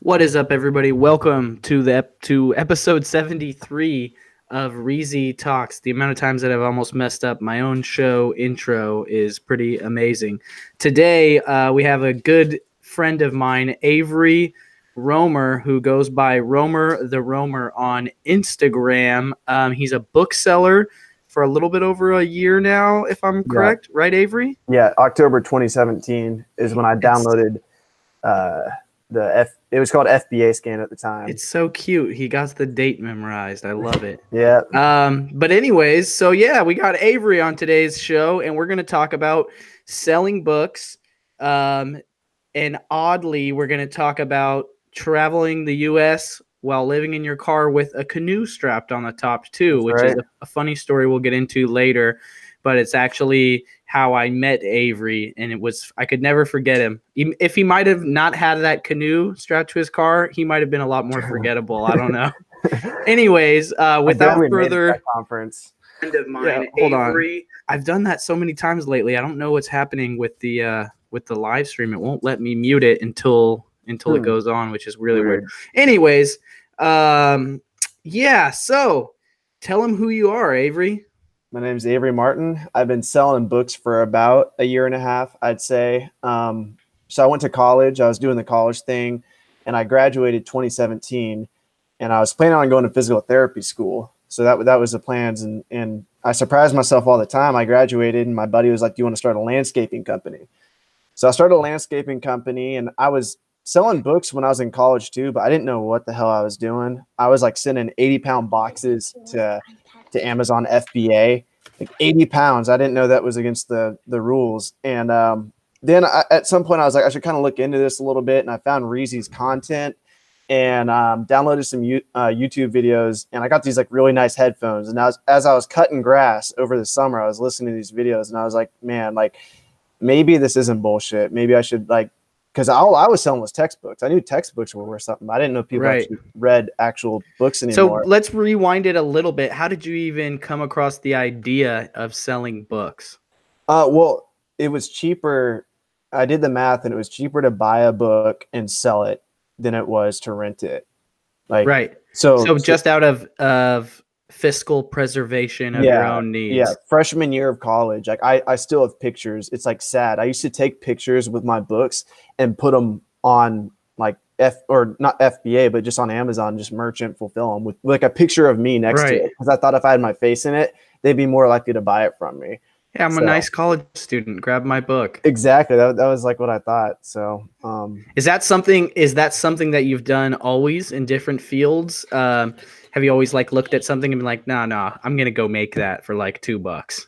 What is up, everybody? Welcome to to episode 73 of Reezy Talks. The amount of times that I've almost messed up my own show intro is pretty amazing. Today, we have a good friend of mine, Avery Romer, who goes by Romer the Romer on Instagram. He's a bookseller for a little bit over a year now, if I'm Yeah, correct. Right, Avery? yeah. October 2017 is when I downloaded it was called FBA Scan at the time. It's so cute. He got the date memorized. I love it. Yeah. But anyways, so yeah, we got Avery on today's show, and we're going to talk about selling books. And oddly, we're going to talk about traveling the U.S. while living in your car with a canoe strapped on the top too, That's which is right. a funny story we'll get into later. But it's actually how I met Avery, and I could never forget him. If he might have not had that canoe strapped to his car, he might have been a lot more forgettable. I don't know. Anyways, I without barely made it to further that conference. friend of Yeah, mine, hold on. Avery. I've done that so many times lately. I don't know what's happening with the live stream. It won't let me mute it until it goes on, which is really weird. Anyways, yeah. So tell him who you are, Avery. My name's Avery Martin. I've been selling books for about a year and a half, I'd say. So I went to college. I was doing the college thing, and I graduated 2017. And I was planning on going to physical therapy school. So that was the plans. And I surprised myself all the time. I graduated, and my buddy was like, "Do you want to start a landscaping company?" So I started a landscaping company, and I was selling books when I was in college too, but I didn't know what the hell I was doing. I was like sending 80-pound boxes to Amazon FBA, like 80 pounds. I didn't know that was against the rules. And then at some point I was like, I should kind of look into this a little bit. And I found Reezy's content and downloaded some YouTube videos. And I got these like really nice headphones. And as I was cutting grass over the summer, I was listening to these videos, and I was like, man, like maybe this isn't bullshit. Maybe I should because all I was selling was textbooks. I knew textbooks were worth something. I didn't know people actually read actual books anymore. So let's rewind it a little bit. How did you even come across the idea of selling books? Well, it was cheaper. I did the math, and it was cheaper to buy a book and sell it than it was to rent it. Right. So just out of fiscal preservation of your own needs. Yeah. Freshman year of college, like I still have pictures. It's like sad. I used to take pictures with my books and put them on like not FBA, but just on Amazon, just merchant fulfill them with like a picture of me next to it. Because I thought if I had my face in it, they'd be more likely to buy it from me. Yeah, I'm a nice college student. Grab my book. Exactly. That was like what I thought. So is that something that you've done always in different fields? Have you always like looked at something and been like, nah, I'm gonna go make that for like $2?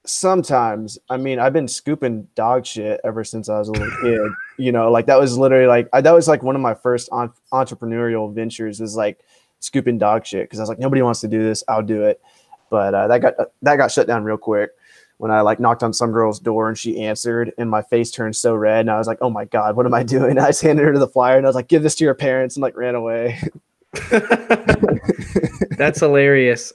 Sometimes. I mean, I've been scooping dog shit ever since I was a little kid. You know, like that was literally that was like one of my first entrepreneurial ventures, is like scooping dog shit, because I was like, nobody wants to do this, I'll do it. But that got shut down real quick when I like knocked on some girl's door and she answered, and my face turned so red, and I was like, oh my God, what am I doing? And I just handed her the flyer, and I was like, give this to your parents, and like ran away. That's hilarious.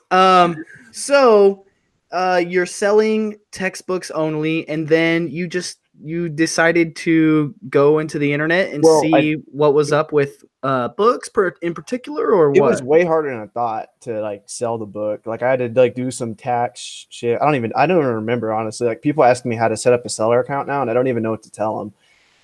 So you're selling textbooks only, and then you decided to go into the internet and see what was up with books in particular, or what? It was way harder than I thought to like sell the book. Like I had to like do some tax shit. I don't even remember, honestly. Like people ask me how to set up a seller account now, and I don't even know what to tell them.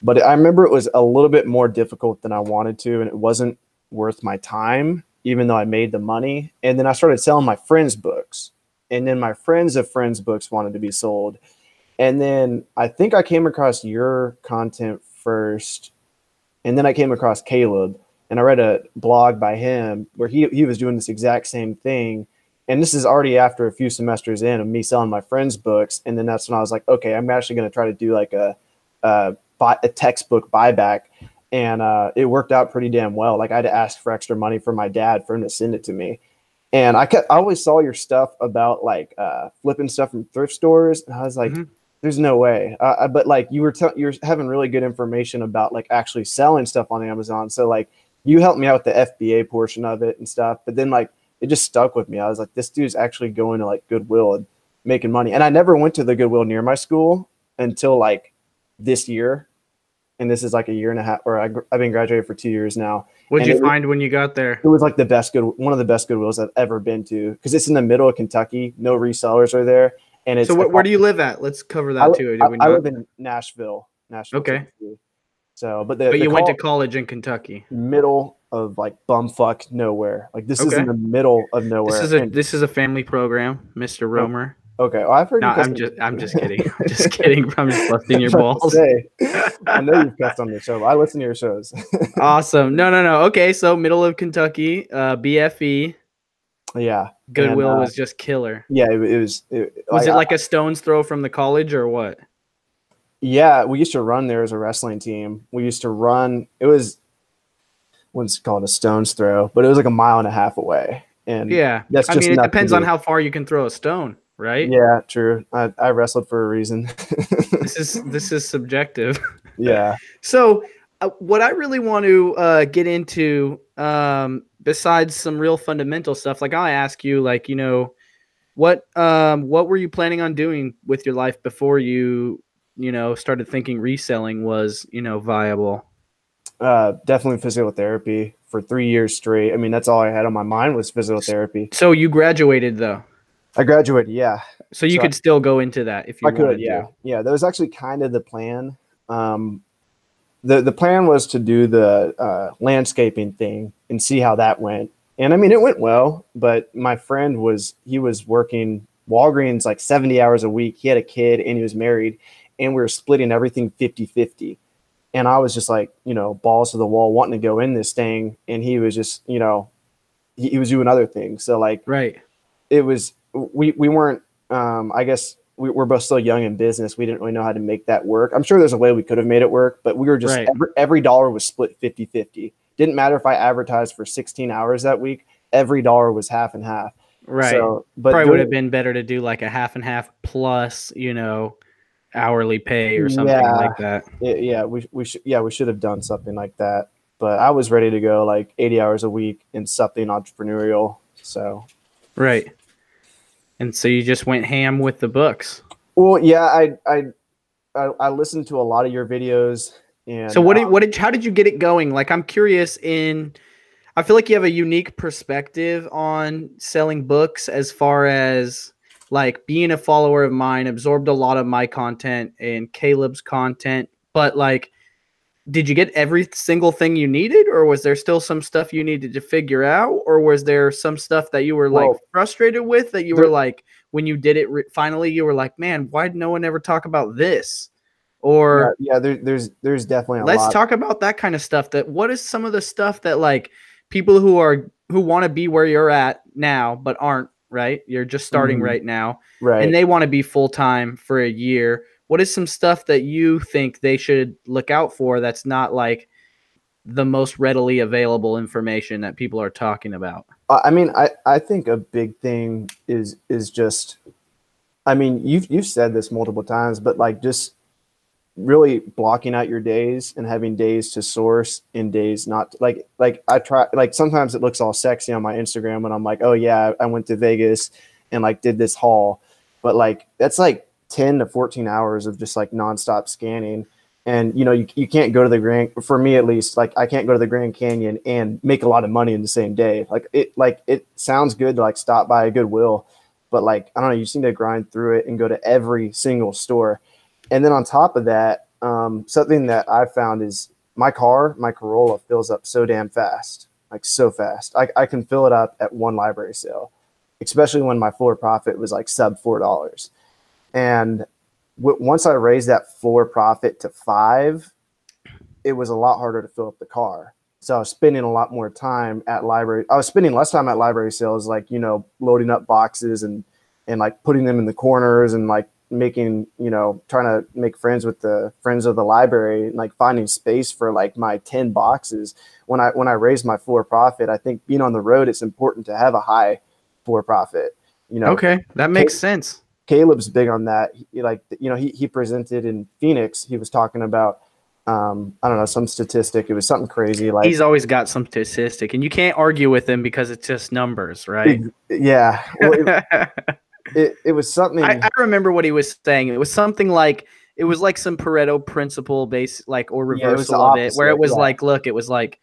But I remember it was a little bit more difficult than I wanted to, and it wasn't worth my time, even though I made the money. And then I started selling my friends' books, and then my friends of friends' books wanted to be sold. And then I think I came across your content first, and then I came across Caleb, and I read a blog by him where he was doing this exact same thing. And this is already after a few semesters in of me selling my friends' books. And then that's when I was like, okay, I'm actually going to try to do like a textbook buyback. And it worked out pretty damn well. Like I had to ask for extra money from my dad for him to send it to me. And I always saw your stuff about like flipping stuff from thrift stores, and I was like, there's no way. But like you're having really good information about like actually selling stuff on Amazon. So like you helped me out with the FBA portion of it and stuff. But then like it just stuck with me. I was like, this dude's actually going to like Goodwill and making money. And I never went to the Goodwill near my school until like this year. and this is like a year and a half, or I've been graduated for 2 years now. What'd And you find when you got there? it was like one of the best Goodwills I've ever been to, because it's in the middle of Kentucky. No resellers are there, and So it's where do you live at? Let's cover that too. Did we I not? live in Nashville, Okay. Tennessee. So, but But the you went to call college in Kentucky. middle of like bumfuck nowhere. Like this is in Okay. the middle of nowhere. And This is a family program, Mr. oh, Romer. okay, well, I've heard No, you cuss. I'm just kidding. I'm just kidding. I'm just busting your I was about to balls. say, I know you've cussed on the show. But I listen to your shows. Awesome. No. Okay, so middle of Kentucky, BFE. Yeah, and Goodwill was just killer. yeah, it was. Was it like a stone's throw from the college or what? Yeah, we used to run there as a wrestling team. We used to run. It was, what's it called, a stone's throw, but it was like a mile and a half away. And Yeah. that's I just mean, it nuts to depends on do. how far you can throw a stone, right? Yeah, true. I wrestled for a reason. This is subjective. Yeah. So, what I really want to get into, besides some real fundamental stuff, like I ask you, like, you know, what were you planning on doing with your life before you know started thinking reselling was viable? Definitely physical therapy for 3 years straight. I mean, that's all I had on my mind was physical therapy. So you graduated though, I graduated, yeah. so you So could still go into that if I you could, wanted yeah. to. Yeah, that was actually kind of the plan. The plan was to do the landscaping thing and see how that went. And I mean, it went well, but my friend he was working Walgreens like 70 hours a week. He had a kid and he was married, and we were splitting everything 50-50. And I was just like, balls to the wall, wanting to go in this thing. And he was just, he was doing other things. So like, Right. it was, we weren't, I guess we're both still young in business. We didn't really know how to make that work. I'm sure there's a way we could have made it work, but we were just, Right. every dollar was split 50-50. Didn't matter if I advertised for 16 hours that week, every dollar was half and half. Right. So, but probably would have been better to do like a half and half plus, hourly pay or something like that. Yeah, we should have done something like that. But I was ready to go like 80 hours a week in something entrepreneurial. So Right. And so you just went ham with the books. well, yeah, I listened to a lot of your videos. And So how did you get it going? Like I'm curious I feel like you have a unique perspective on selling books as far as like being a follower of mine, absorbed a lot of my content and Caleb's content, but like did you get every single thing you needed, or was there still some stuff you needed to figure out, or was there some stuff that you were like frustrated with that you were like when you did it finally you were like, man, why did no one ever talk about this? Or there's definitely let's talk about that kind of stuff. That what is some of the stuff that like people who want to be where you're at now but aren't, right? You're just starting right now, right, and they want to be full-time for a year. What is some stuff that you think they should look out for that's not like the most readily available information that people are talking about? I mean, I think a big thing is just, I mean, you've said this multiple times, but like just really blocking out your days and having days to source and days not like I try, like sometimes it looks all sexy on my Instagram when I'm like, oh yeah, I went to Vegas and like did this haul, but like that's like 10 to 14 hours of just like nonstop scanning. And you can't go to the Grand, for me at least, like I can't go to the Grand Canyon and make a lot of money in the same day. Like it sounds good to like stop by a Goodwill, but like I don't know, you just need to grind through it and go to every single store. And then on top of that, something that I've found is my Corolla fills up so damn fast, like so fast. I can fill it up at one library sale, especially when my floor profit was like sub $4. And once I raised that floor profit to 5, it was a lot harder to fill up the car. So I was spending a lot more time at library. I was spending less time at library sales, like, loading up boxes and like putting them in the corners and like making, trying to make friends with the friends of the library and like finding space for like my 10 boxes. When I raised my floor profit, I think being on the road, it's important to have a high floor profit. Okay, that makes sense. Caleb's big on that. He presented in Phoenix. He was talking about, I don't know, some statistic. It was something crazy. Like he's always got some statistic, and you can't argue with him because it's just numbers, right? Yeah. Well, it was something. I remember what he was saying. It was something like it was like some Pareto principle base, like, or Yeah, it was the reversal of it, where it opposite. was Yeah, like, look, it was like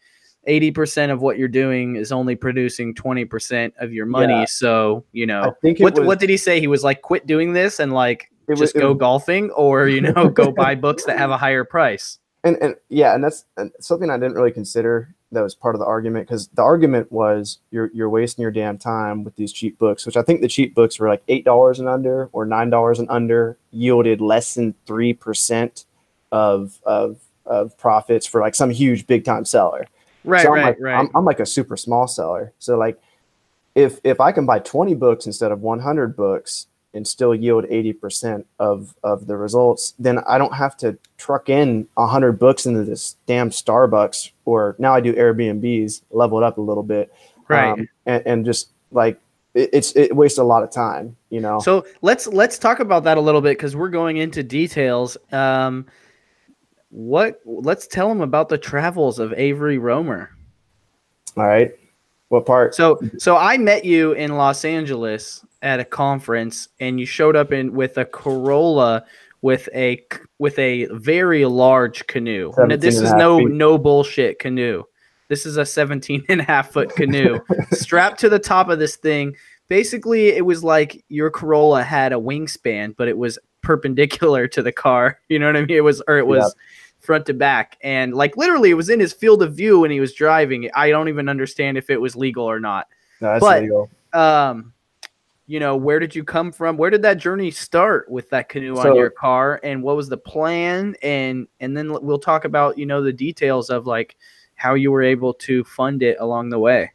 80% of what you're doing is only producing 20% of your yeah. money. So, I think it was what did he say? He was like, quit doing this and like just it go was golfing, or, go buy books that have a higher price. and yeah, and that's something I didn't really consider that was part of the argument, because the argument was you're wasting your damn time with these cheap books, which I think the cheap books were like $8 and under or $9 and under, yielded less than 3% of profits for like some huge big time seller. Right, So I'm like right, right. I'm like a super small seller. So like if I can buy 20 books instead of 100 books and still yield 80% of the results, then I don't have to truck in 100 books into this damn Starbucks, or now I do Airbnbs, level it up a little bit. Right. And just like, it wastes a lot of time, So let's talk about that a little bit, because we're going into details. Let's tell them about the travels of Avery Romer. All right. What part? So I met you in Los Angeles at a conference, and you showed up with a Corolla with a very large canoe. No, 17 this and a is half no feet. no bullshit canoe. This is a 17 and a half foot canoe strapped to the top of this thing. Basically, it was like your Corolla had a wingspan, but it was perpendicular to the car. You know what I mean? It Yeah. was front to back, and like literally it was in his field of view when he was driving. I don't even understand if it was legal or not. No, that's But legal. where did you come from? Where did that journey start with that canoe on your So, car, and what was the plan? And then we'll talk about the details of like how you were able to fund it along the way.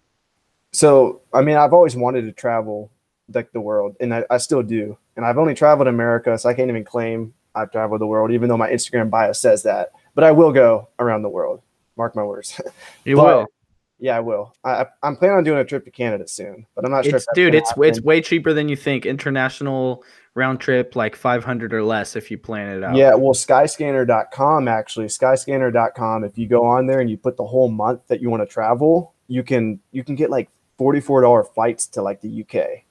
So, I mean, I've always wanted to travel like the world, and I still do. And I've only traveled America, so I can't even claim I've traveled the world, even though my Instagram bio says that. But I will go around the world. Mark my words. You But will. yeah, I will. I'm planning on doing a trip to Canada soon, but I'm not sure if It's that's dude, going to it's happen. way cheaper than you think. International round trip, like 500 or less if you plan it out. Yeah, well, skyscanner.com actually, skyscanner.com, if you go on there and you put the whole month that you want to travel, you can get like $44 flights to like the UK.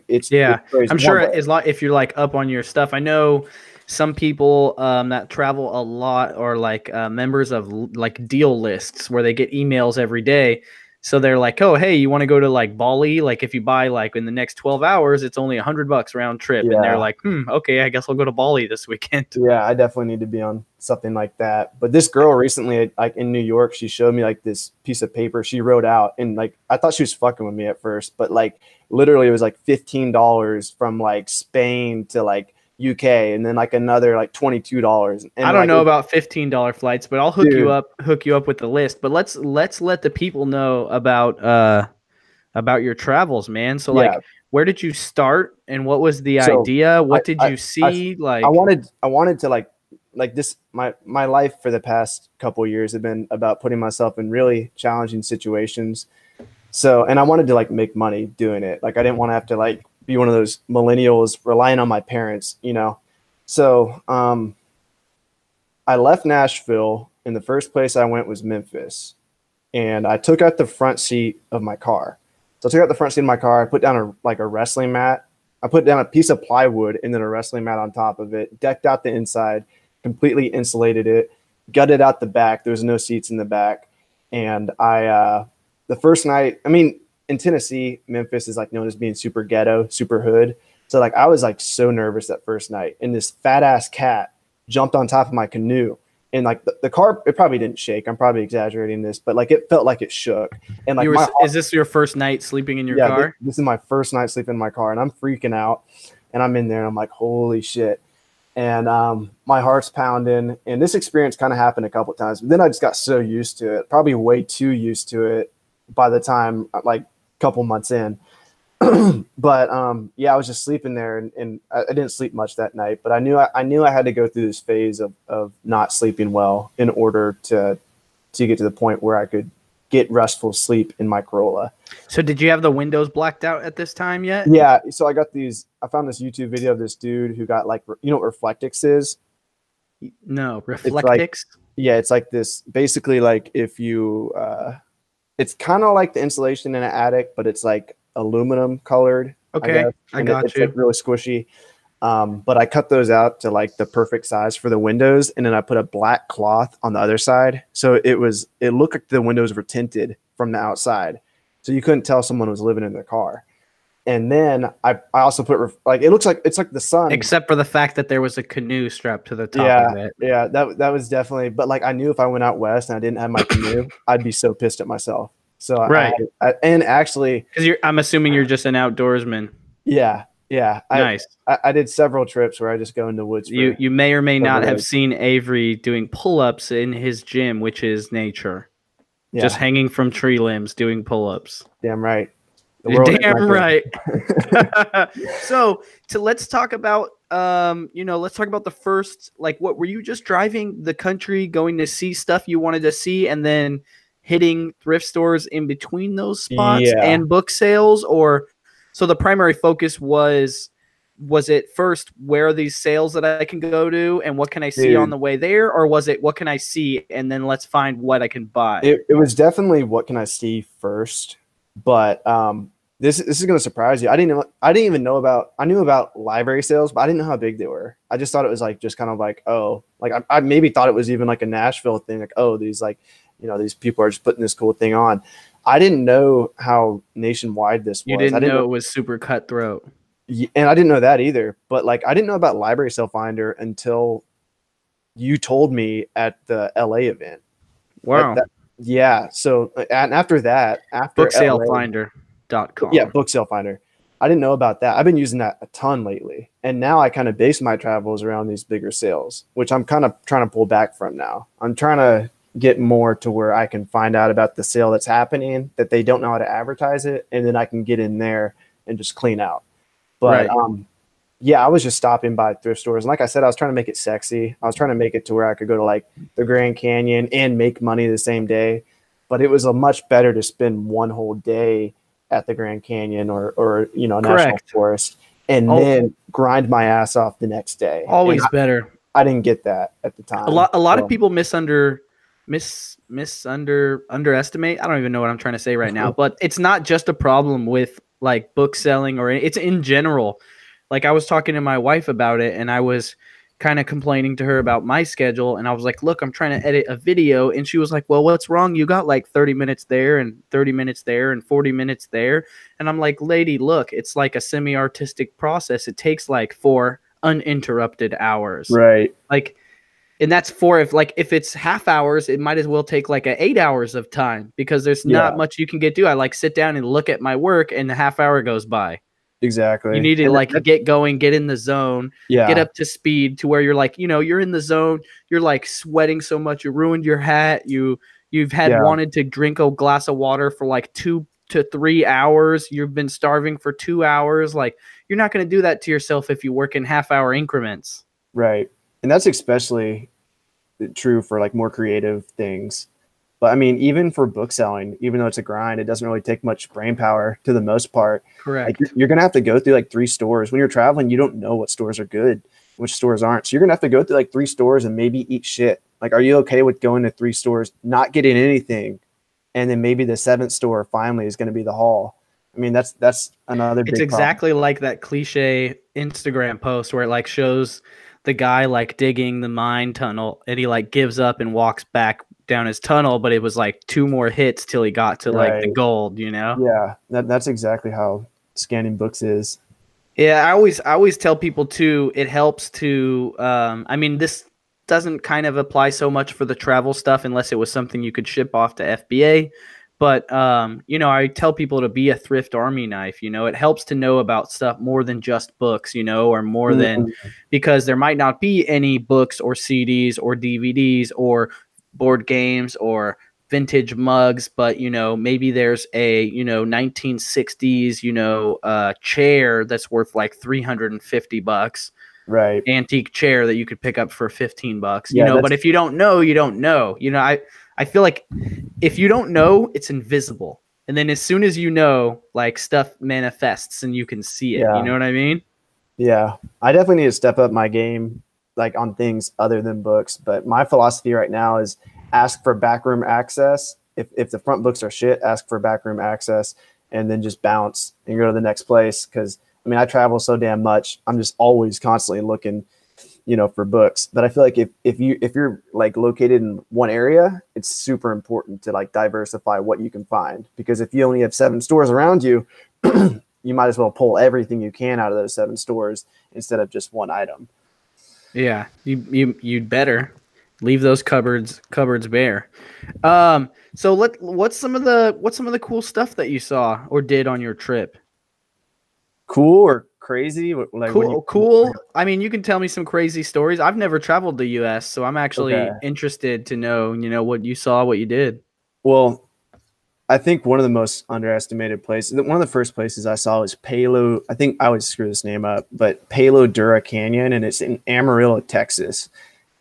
It's Yeah, crazy. I'm One sure way. if you're like up on your stuff. I know some people that travel a lot are like members of like deal lists where they get emails every day. So they're like, oh, hey, you want to go to like Bali? Like if you buy like in the next 12 hours, it's only $100 round trip. And they're Yeah. like, okay, I guess I'll go to Bali this weekend. Yeah, I definitely need to be on something like that. But this girl recently, like in New York, she showed me like this piece of paper she wrote out, and like I thought she was fucking with me at first, but like literally it was like $15 from like Spain to like UK, and then like another like $22, I and don't like know about $15 flights, but I'll dude, hook you up with the list. But let's let the people know about your travels, man. So yeah. like, where did you start, and what was the So idea? I What did I you I, see? I Like, wanted to like this my life for the past couple of years have been about putting myself in really challenging situations. So, and I wanted to like make money doing it. Like I didn't want to have to like be one of those millennials relying on my parents. So, I left Nashville, and the first place I went was Memphis, and I took out the front seat of my car. So I took out the front seat of my car. I put down a wrestling mat. I put down a piece of plywood and then a wrestling mat on top of it. Decked out the inside, completely insulated it. Gutted out the back. There was no seats in the back. And the first night, I mean, in Tennessee, Memphis is like known as being super ghetto, super hood. So like I was like so nervous that first night, and this fat ass cat jumped on top of my canoe, and like the car, it probably didn't shake. I'm probably exaggerating this, but like it felt like it shook. And like my is heart, this your first night sleeping in your yeah, car? this is my first night sleeping in my car, and I'm freaking out. And I'm in there, and I'm like, holy shit. And my heart's pounding. And this experience kind of happened a couple of times, but then I just got so used to it, probably way too used to it by the time like a couple months in. But yeah, I was just sleeping there, and I didn't sleep much that night. But I knew I had to go through this phase of not sleeping well in order to get to the point where I could get restful sleep in my Corolla. So did you have the windows blacked out at this time yet? Yeah, so I found this YouTube video of this dude who got like, you know what Reflectix is? No, It's like, Reflectix. yeah, it's like this, basically like if you it's kind of like the insulation in an attic, but it's like aluminum colored, I Okay, guess, I and got it's like you. really squishy. But I cut those out to like the perfect size for the windows, and then I put a black cloth on the other side, so it looked like the windows were tinted from the outside, so you couldn't tell someone was living in their car. And then I also put like it looks like it's like the sun, Except for the fact that there was a canoe strapped to the top yeah, of it. yeah, that was definitely. But like I knew if I went out west and I didn't have my canoe, I'd be so pissed at myself. So Right. and actually, Because I'm assuming you're just an outdoorsman. yeah, yeah, Nice. I did several trips where I just go into the woods for You may or may not several have days. seen Avery doing pull-ups in his gym, which is nature. Just Yeah, hanging from tree limbs doing pull-ups. damn right. The You're world is my damn right. oyster. So let's talk about let's talk about the first, like, what were you just driving the country, going to see stuff you wanted to see, and then hitting thrift stores in between those spots Yeah, and book sales? Or so the primary focus was it first, where are these sales that I can go to and what can I see on dude. the way there, or was it what can I see and then let's find what I can buy? It was definitely what can I see first, but this is gonna surprise you. I didn't even know about. I knew about library sales, but I didn't know how big they were. I just thought it was like just kind of like, oh, like I maybe thought it was even like a Nashville thing, like, oh, these, like, these people are just putting this cool thing on. I didn't know how nationwide this You was. I didn't didn't know know, it was super cutthroat. and I didn't know that either. But like I didn't know about Library Sale Finder until you told me at the LA event. Wow. Yeah. So and after that, after LA, yeah, Booksalefinder.com. Book Sale Finder. I didn't know about that. I've been using that a ton lately. And now I kind of base my travels around these bigger sales, which I'm kind of trying to pull back from now. I'm trying to get more to where I can find out about the sale that's happening, that they don't know how to advertise it, and then I can get in there and just clean out. But Right. yeah, I was just stopping by thrift stores. And like I said, I was trying to make it sexy. I was trying to make it to where I could go to like the Grand Canyon and make money the same day. But it was a much better to spend one whole day at the Grand Canyon or National Correct. Forest, and Al- then grind my ass off the next day. And Always better. I didn't get that at the time. A lot of So, people underestimate. I don't even know what I'm trying to say right now, but it's not just a problem with like book selling, or it's in general. Like, I was talking to my wife about it and I was kind of complaining to her about my schedule, and I was like, look, I'm trying to edit a video, and she was like, well, what's wrong? You got like 30 minutes there and 30 minutes there and 40 minutes there. And I'm like, lady, look, it's like a semi-artistic process. It takes like 4 uninterrupted hours. right. Like, and that's for, if it's half hours, it might as well take like 8 hours of time, because there's not Yeah, much you can get to. I like sit down and look at my work and a half hour goes by. You exactly. need to And like get going, get in the zone, get yeah, up to speed to where you're like, you're in the zone, you're like sweating so much, you ruined your hat, you've had yeah, wanted to drink a glass of water for like 2 to 3 hours, you've been starving for 2 hours. Like, you're not going to do that to yourself if you work in half-hour increments. right. And that's especially true for like more creative things. But I mean, even for book selling, even though it's a grind, it doesn't really take much brain power to the most part. Like Correct. you're gonna have to go through like 3 stores. When you're traveling, you don't know what stores are good, which stores aren't. So you're gonna have to go through like 3 stores and maybe eat shit. Like, are you okay with going to 3 stores, not getting anything, and then maybe the seventh store finally is gonna be the haul? I mean, that's another It's big problem. exactly like that cliche Instagram post where it like shows the guy like digging the mine tunnel and he like gives up and walks back down his tunnel, but it was like 2 more hits till he got to like the Right. gold. Yeah. That's exactly how scanning books is. Yeah, I always tell people too, it helps to I mean, this doesn't kind of apply so much for the travel stuff unless it was something you could ship off to FBA. But I tell people to be a thrift army knife. It helps to know about stuff more than just books, or more than, Mm, because there might not be any books or CDs or DVDs or board games or vintage mugs, but maybe there's a 1960s chair that's worth like $350, right. antique chair that you could pick up for $15. Yeah, But if you don't know, you don't know. I feel like if you don't know, it's invisible, and then as soon as like, stuff manifests and you can see it. You yeah. know what I mean? Yeah, I definitely need to step up my game, like on things other than books. But my philosophy right now is ask for backroom access. If the front books are shit, ask for backroom access, and then just bounce and go to the next place. Because I mean, I travel so damn much. I'm just always constantly looking, for books. But I feel like if you're like located in one area, it's super important to like diversify what you can find, because if you only have 7 stores around you, you might as well pull everything you can out of those 7 stores instead of just one item. Yeah, you'd better leave those cupboards bare. So what's some of the cool stuff that you saw or did on your trip? Cool or crazy? Like what do you? Cool. I mean, you can tell me some crazy stories. I've never traveled the U.S., so I'm actually Okay. interested to know, what you saw, what you did. Well, I think one of the most underestimated places, one of the first places I saw was Palo. I think I always screw this name up, but Palo Dura Canyon, and it's in Amarillo, Texas.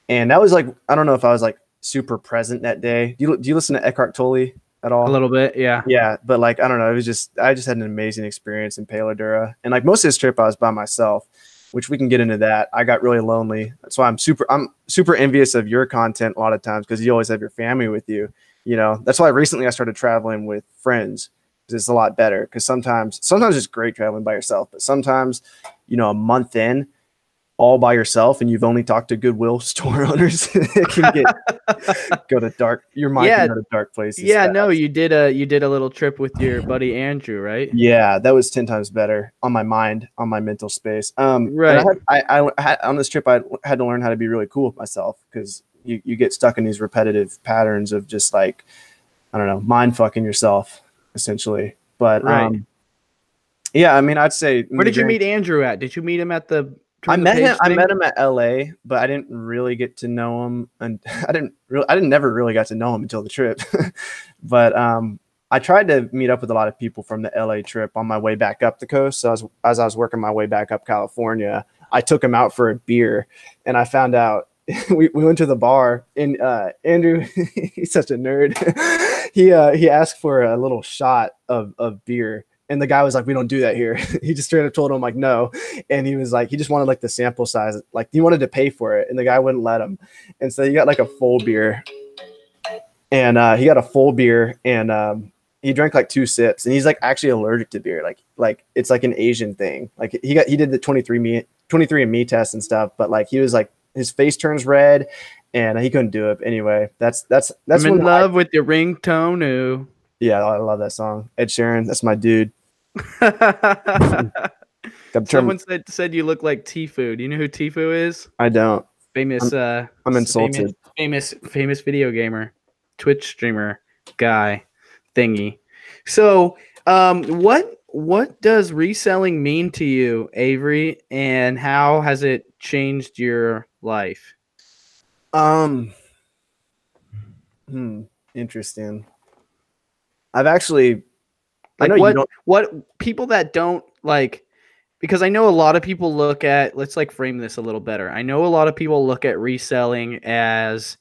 And that was like, I don't know if I was like super present that day. Do you listen to Eckhart Tolle at A all? little bit, yeah. Yeah, but like I don't know, I just had an amazing experience in Palo Dura, and like most of this trip I was by myself, which we can get into that. I got really lonely. That's why I'm super envious of your content a lot of times, because you always have your family with you. That's why recently I started traveling with friends, because it's a lot better. Because sometimes it's great traveling by yourself, but sometimes, a month in, all by yourself, and you've only talked to Goodwill store owners, it can your mind can Yeah, go to dark places yeah, no, fast. you did a little trip with your buddy Andrew, right? Yeah, that was 10 times better on my mind, on my mental space. And Right. I had on this trip, I had to learn how to be really cool with myself, because you get stuck in these repetitive patterns of just like, I don't know, mind fucking yourself essentially. But Right. yeah, I mean, I'd say in Where the did you grand, meet Andrew at? Did you meet him at the I turn the met him. page I thing? met him at LA, but I didn't really get to know him, and I didn't never really got to know him until the trip. But I tried to meet up with a lot of people from the LA trip on my way back up the coast. So as I was working my way back up California, I took him out for a beer, and I found out we went to the bar, and Andrew, he's such a nerd. He asked for a little shot of beer. And the guy was like, "We don't do that here." He just straight up told him like, "No," and he was like, he just wanted like the sample size, like he wanted to pay for it, and the guy wouldn't let him, and so he got like a full beer, and he got a full beer, and he drank like 2 sips, and he's like actually allergic to beer, like it's like an Asian thing. Like he did the 23andme test and stuff, but like he was like his face turns red, and he couldn't do it. Anyway, that's I'm in when love with your ringtone. Ooh. yeah, I love that song. Ed Sheeran, that's my dude. Got to turn. Someone said you look like Tfue. Do you know who Tfue is? I don't. Famous I'm, I'm insulted. famous video gamer, Twitch streamer guy thingy. So, what does reselling mean to you, Avery, and how has it changed your life? Um, Interesting. I've actually, I Like know you don't. what people that don't like, because I know a lot of people look at, let's like frame this a little better. I know a lot of people look at reselling as,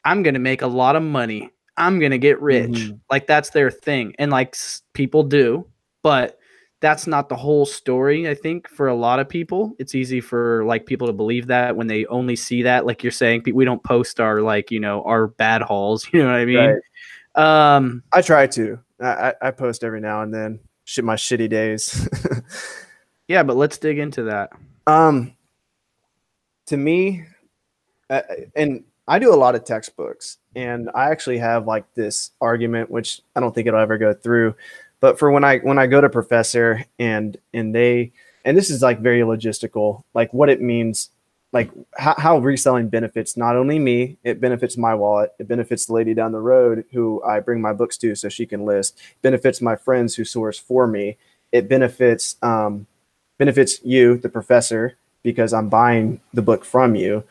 I'm going to make a lot of money. I'm going to get rich. Mhm. Like that's their thing. And like people do, but that's not the whole story. I think for a lot of people, it's easy for like people to believe that when they only see that, like you're saying, we don't post our like, our bad hauls. You know what I mean? Right. Um, I try to. I post every now and then. My shitty days. yeah, but let's dig into that. um, to me, uh, and I do a lot of textbooks, and I actually have like this argument, which I don't think it'll ever go through. But for when I go to professor, and this is like very logistical, like what it means, like how reselling benefits not only me, it benefits my wallet, it benefits the lady down the road who I bring my books to so she can list, benefits my friends who source for me, it benefits you, the professor, because I'm buying the book from you,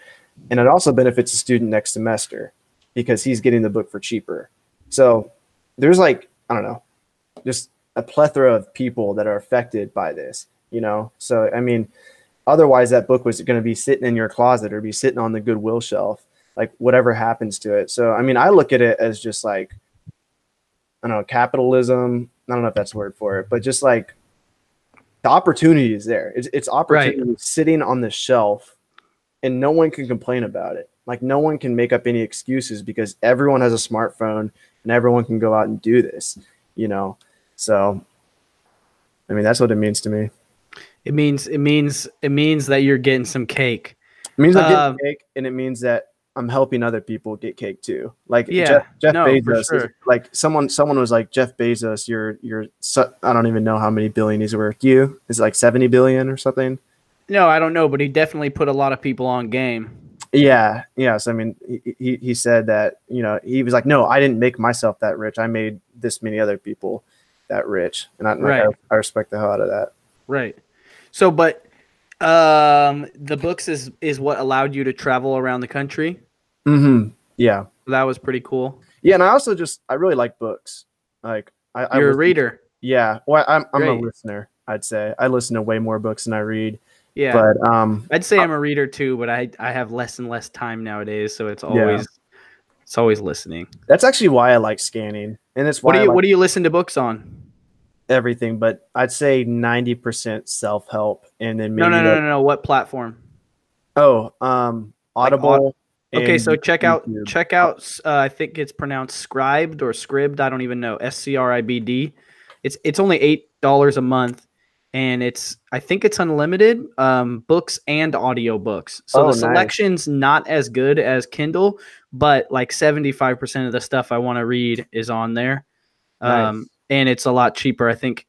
and it also benefits the student next semester because he's getting the book for cheaper. So there's like, I don't know, just a plethora of people that are affected by this. So I mean, otherwise that book was going to be sitting in your closet or be sitting on the Goodwill shelf, like whatever happens to it. So I mean, I look at it as just like, I don't know, capitalism. I don't know if that's the word for it, but just like the opportunity is there. It's Right. opportunity sitting on the shelf, and no one can complain about it. Like no one can make up any excuses because everyone has a smartphone and everyone can go out and do this. So I mean, that's what it means to me. it means that you're getting some cake. It means I'm getting Uh, cake, and it means that I'm helping other people get cake too. Like yeah, Jeff no, for Bezos is sure. like someone was like, Jeff Bezos, I don't even know how many billion he's worth. You is it like 70 billion or something? No, I don't know, but he definitely put a lot of people on game. Yeah, yeah. So I mean, he said that, he was like, no, I didn't make myself that rich. I made this many other people that rich, and Right, I respect the hell out of that. right. So, but the books is what allowed you to travel around the country. Yeah, That was pretty cool. yeah. And I really like books. Like I You're a listen. reader. Yeah, well, I'm a Great. listener. I'd say I listen to way more books than I read. Yeah. But I'd say I'm a reader too, but I have less and less time nowadays, so yeah, it's always listening. that's actually why I like scanning, and it's What do why I you like what do you listen to books on? everything. But I'd say 90% self help, and then No, maybe no, no, like, no, no. What platform? oh, Like Audible okay, so and YouTube. check out I think it's pronounced scribed or scribed, I don't even know. SCRIBD. It's only $8 a month and I think it's unlimited books and audiobooks. So Oh, the nice, selection's not as good as Kindle, but like 75% of the stuff I want to read is on there. nice. And it's a lot cheaper. I think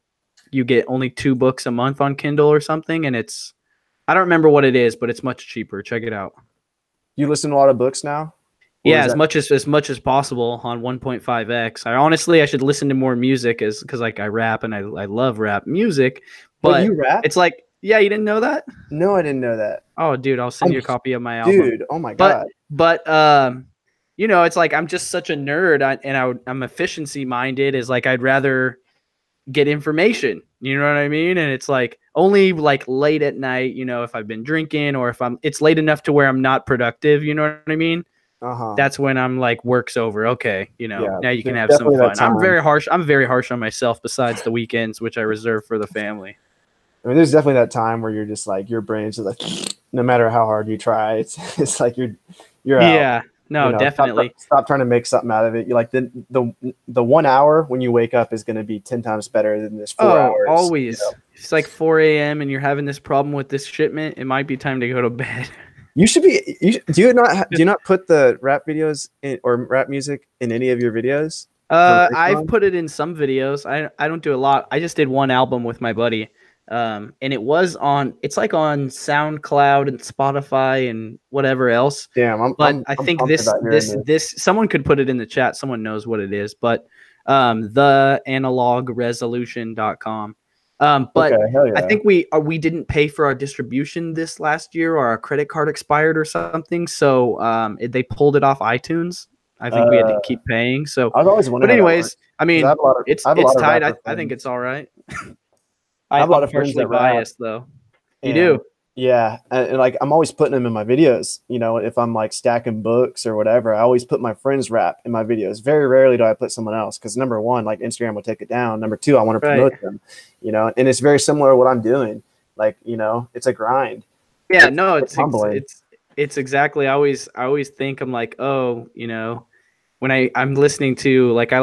you get only 2 books a month on Kindle or something and I don't remember what it is, but it's much cheaper. Check it out. You listen to a lot of books now, or Yeah, is that? as much as possible on 1.5x. I should listen to more music as because like I rap and I love rap music, Wait, you but rap? it's like yeah, you didn't know that? No, I didn't know that. Oh, dude, I'll send I'm, you a copy of my album. dude. Oh my But god. but it's like I'm just such a nerd I'm efficiency minded. Is like I'd rather get information. You know what I mean? And it's like only like late at night, if I've been drinking or if it's late enough to where I'm not productive. You know what I mean? Uh huh. That's when I'm like work's over. Okay, Yeah, now you can there's have some definitely that fun. time. I'm very harsh on myself besides the weekends, which I reserve for the family. I mean, there's definitely that time where you're just like your brain's just like, no matter how hard you try, it's like you're out. Yeah, no, definitely. Stop trying to make something out of it. You like the 1 hour when you wake up is going to be 10 times better than this 4 hours. Always. It's like 4 a.m. and you're having this problem with this shipment. It might be time to go to bed. You should be. Do you not put the rap videos or rap music in any of your videos? I've put it in some videos. I don't do a lot. I just did one album with my buddy. And it's like on SoundCloud and Spotify and whatever else. Damn, But I I'm think pumped about hearing this. someone could put it in the chat. Someone knows what it is, but theanalogresolution.com. Okay, But hell I yeah. think we didn't pay for our distribution this last year, or our credit card expired or something. So they pulled it off iTunes. I think we had to Uh, keep paying. So, I've always but wondered how that anyways, works I because mean, I have a it's lot of tied. rapper I think friends. it's all right. I have a lot I'm of friends partially that rap. biased though. You And do, yeah, and like I'm always putting them in my videos. If I'm like stacking books or whatever, I always put my friends' rap in my videos. Very rarely do I put someone else because number one, like Instagram will take it down. Number two, I want to right? promote them. And it's very similar to what I'm doing. Like it's a grind. Yeah, no, It's humbling. it's exactly. I always think I'm like, oh, when I'm listening to like I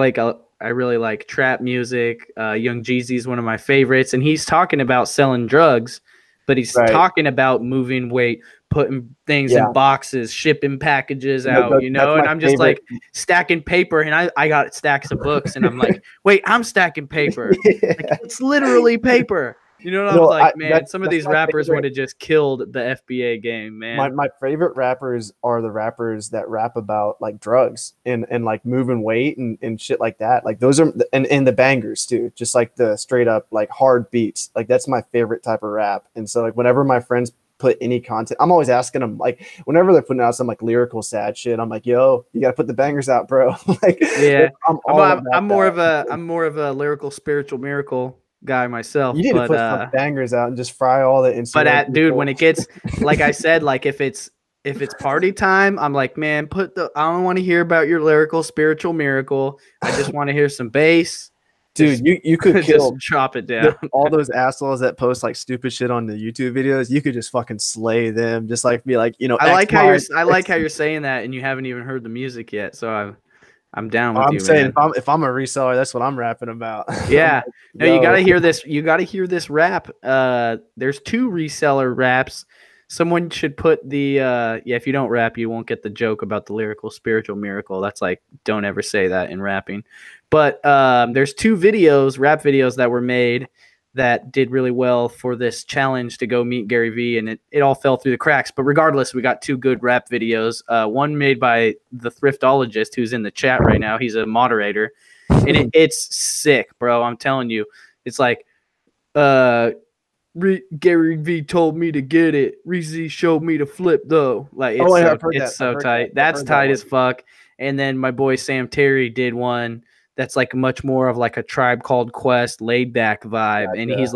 really like trap music. Young Jeezy's one of my favorites, and he's talking about selling drugs, but he's Right. talking about moving weight, putting things in Yeah. boxes, shipping packages out, That's and my I'm just favorite. like stacking paper, and I got stacks of books, and I'm like, wait, I'm stacking paper. Like Yeah. it's literally paper. I was No, like, man, some of that's these my rappers would favorite. have just killed the FBA game, man. My favorite rappers are the rappers that rap about like drugs and like moving weight and shit like that. Like those are and the bangers too. Just like the straight up like hard beats. Like that's my favorite type of rap. And so like whenever my friends put any content, I'm always asking them like whenever they're putting out some like lyrical sad shit, I'm like, yo, you gotta put the bangers out, bro. Like Yeah, I'm all I'm about more that. of a lyrical spiritual miracle guy myself, You need to put some bangers out and just fry all the Instagram dude, when people. it gets like I said, like if it's party time, I'm like, man, I don't want to hear about your lyrical spiritual miracle. I just want to hear some bass. Dude, Just you could just kill chop it down. all those assholes that post like stupid shit on the YouTube videos. You could just fucking slay them. Just like be like, X, Y. I like how you're saying that, and you haven't even heard the music yet. So I'm down with I'm you, saying man. if I'm a reseller, that's what I'm rapping about. I'm Yeah. like, No, you got yo, to hear this. You got to hear this rap. There's two reseller raps. Someone should put the yeah, if you don't rap, you won't get the joke about the lyrical spiritual miracle. That's like, don't ever say that in rapping. But there's two videos, rap videos that were made that did really well for this challenge to go meet Gary Vee, and it all fell through the cracks. But regardless, we got two good rap videos. One made by the Thriftologist, who's in the chat right now. He's a moderator, and it's sick, bro. I'm telling you, it's like, uh, Gary V told me to get it. Reezy showed me to flip though. Like oh yeah, I've heard it's that. I've so heard that. tight. I've That's heard that tight one. as fuck. And then my boy Sam Terry did one that's like much more of like a Tribe Called Quest laid back vibe. And Gotcha. he's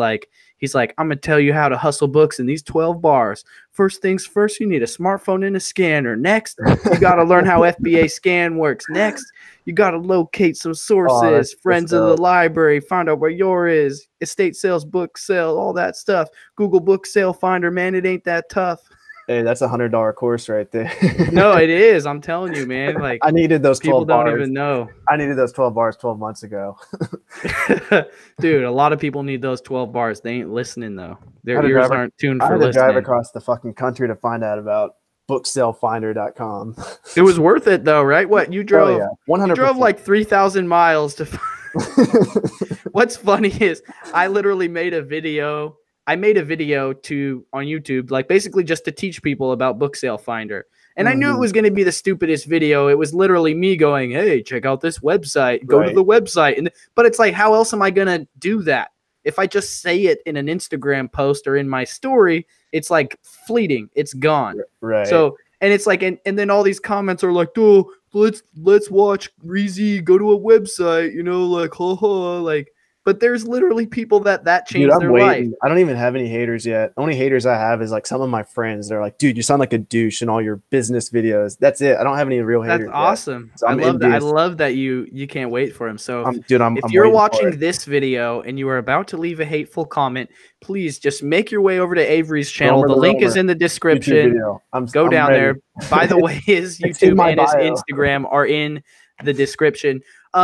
like, I'm gonna tell you how to hustle books in these 12 bars. First things first, you need a smartphone and a scanner. Next, you gotta learn how FBA scan works. Next, you got to locate some Oh, sources, that's friends of the dope. library, find out where your is, estate sales, book sale, all that stuff. Google book sale finder, man, it ain't that tough. Hey, that's $100 course right there. No, it is. I'm telling you, man. Like, I needed those people 12 don't bars. even know. I needed those 12 bars 12 months ago. Dude, a lot of people need those 12 bars. They ain't listening, though. I Their had to ears drive, aren't tuned I for had to drive listening. across the fucking country to find out about booksalefinder.com. It was worth it, though, right? What Oh yeah, you drove 100%. like 3,000 miles to. What's funny is I literally made a video. I made a video to on YouTube, like basically just to teach people about Book Sale Finder. And I knew it Mhm. was going to be the stupidest video. It was literally me going, "Hey, check out this website. Go to Right. the website." And but it's like, how else am I going to do that? If I just say it in an Instagram post or in my story, it's like fleeting. It's gone. Right. So, and it's like, and then all these comments are like, "Oh, let's watch Reezy go to a website," you know, like, ha ha, like. But there's literally people that Dude, changed I'm their life. waiting. I don't even have any haters yet. Only haters I have is like some of my friends. They're like, dude, you sound like a douche in all your business videos. That's it. I don't have any real That's haters yet. awesome. So I I'm love that. I envious. love that you can't wait for him. So if I'm you're waiting for it. watching this video and you are about to leave a hateful comment, please just make your way over to Avery's channel. Romer The the link is Romer in the YouTube description. video. Go I'm down ready. there. By the way, his It's in YouTube my and his bio. Instagram are in the description.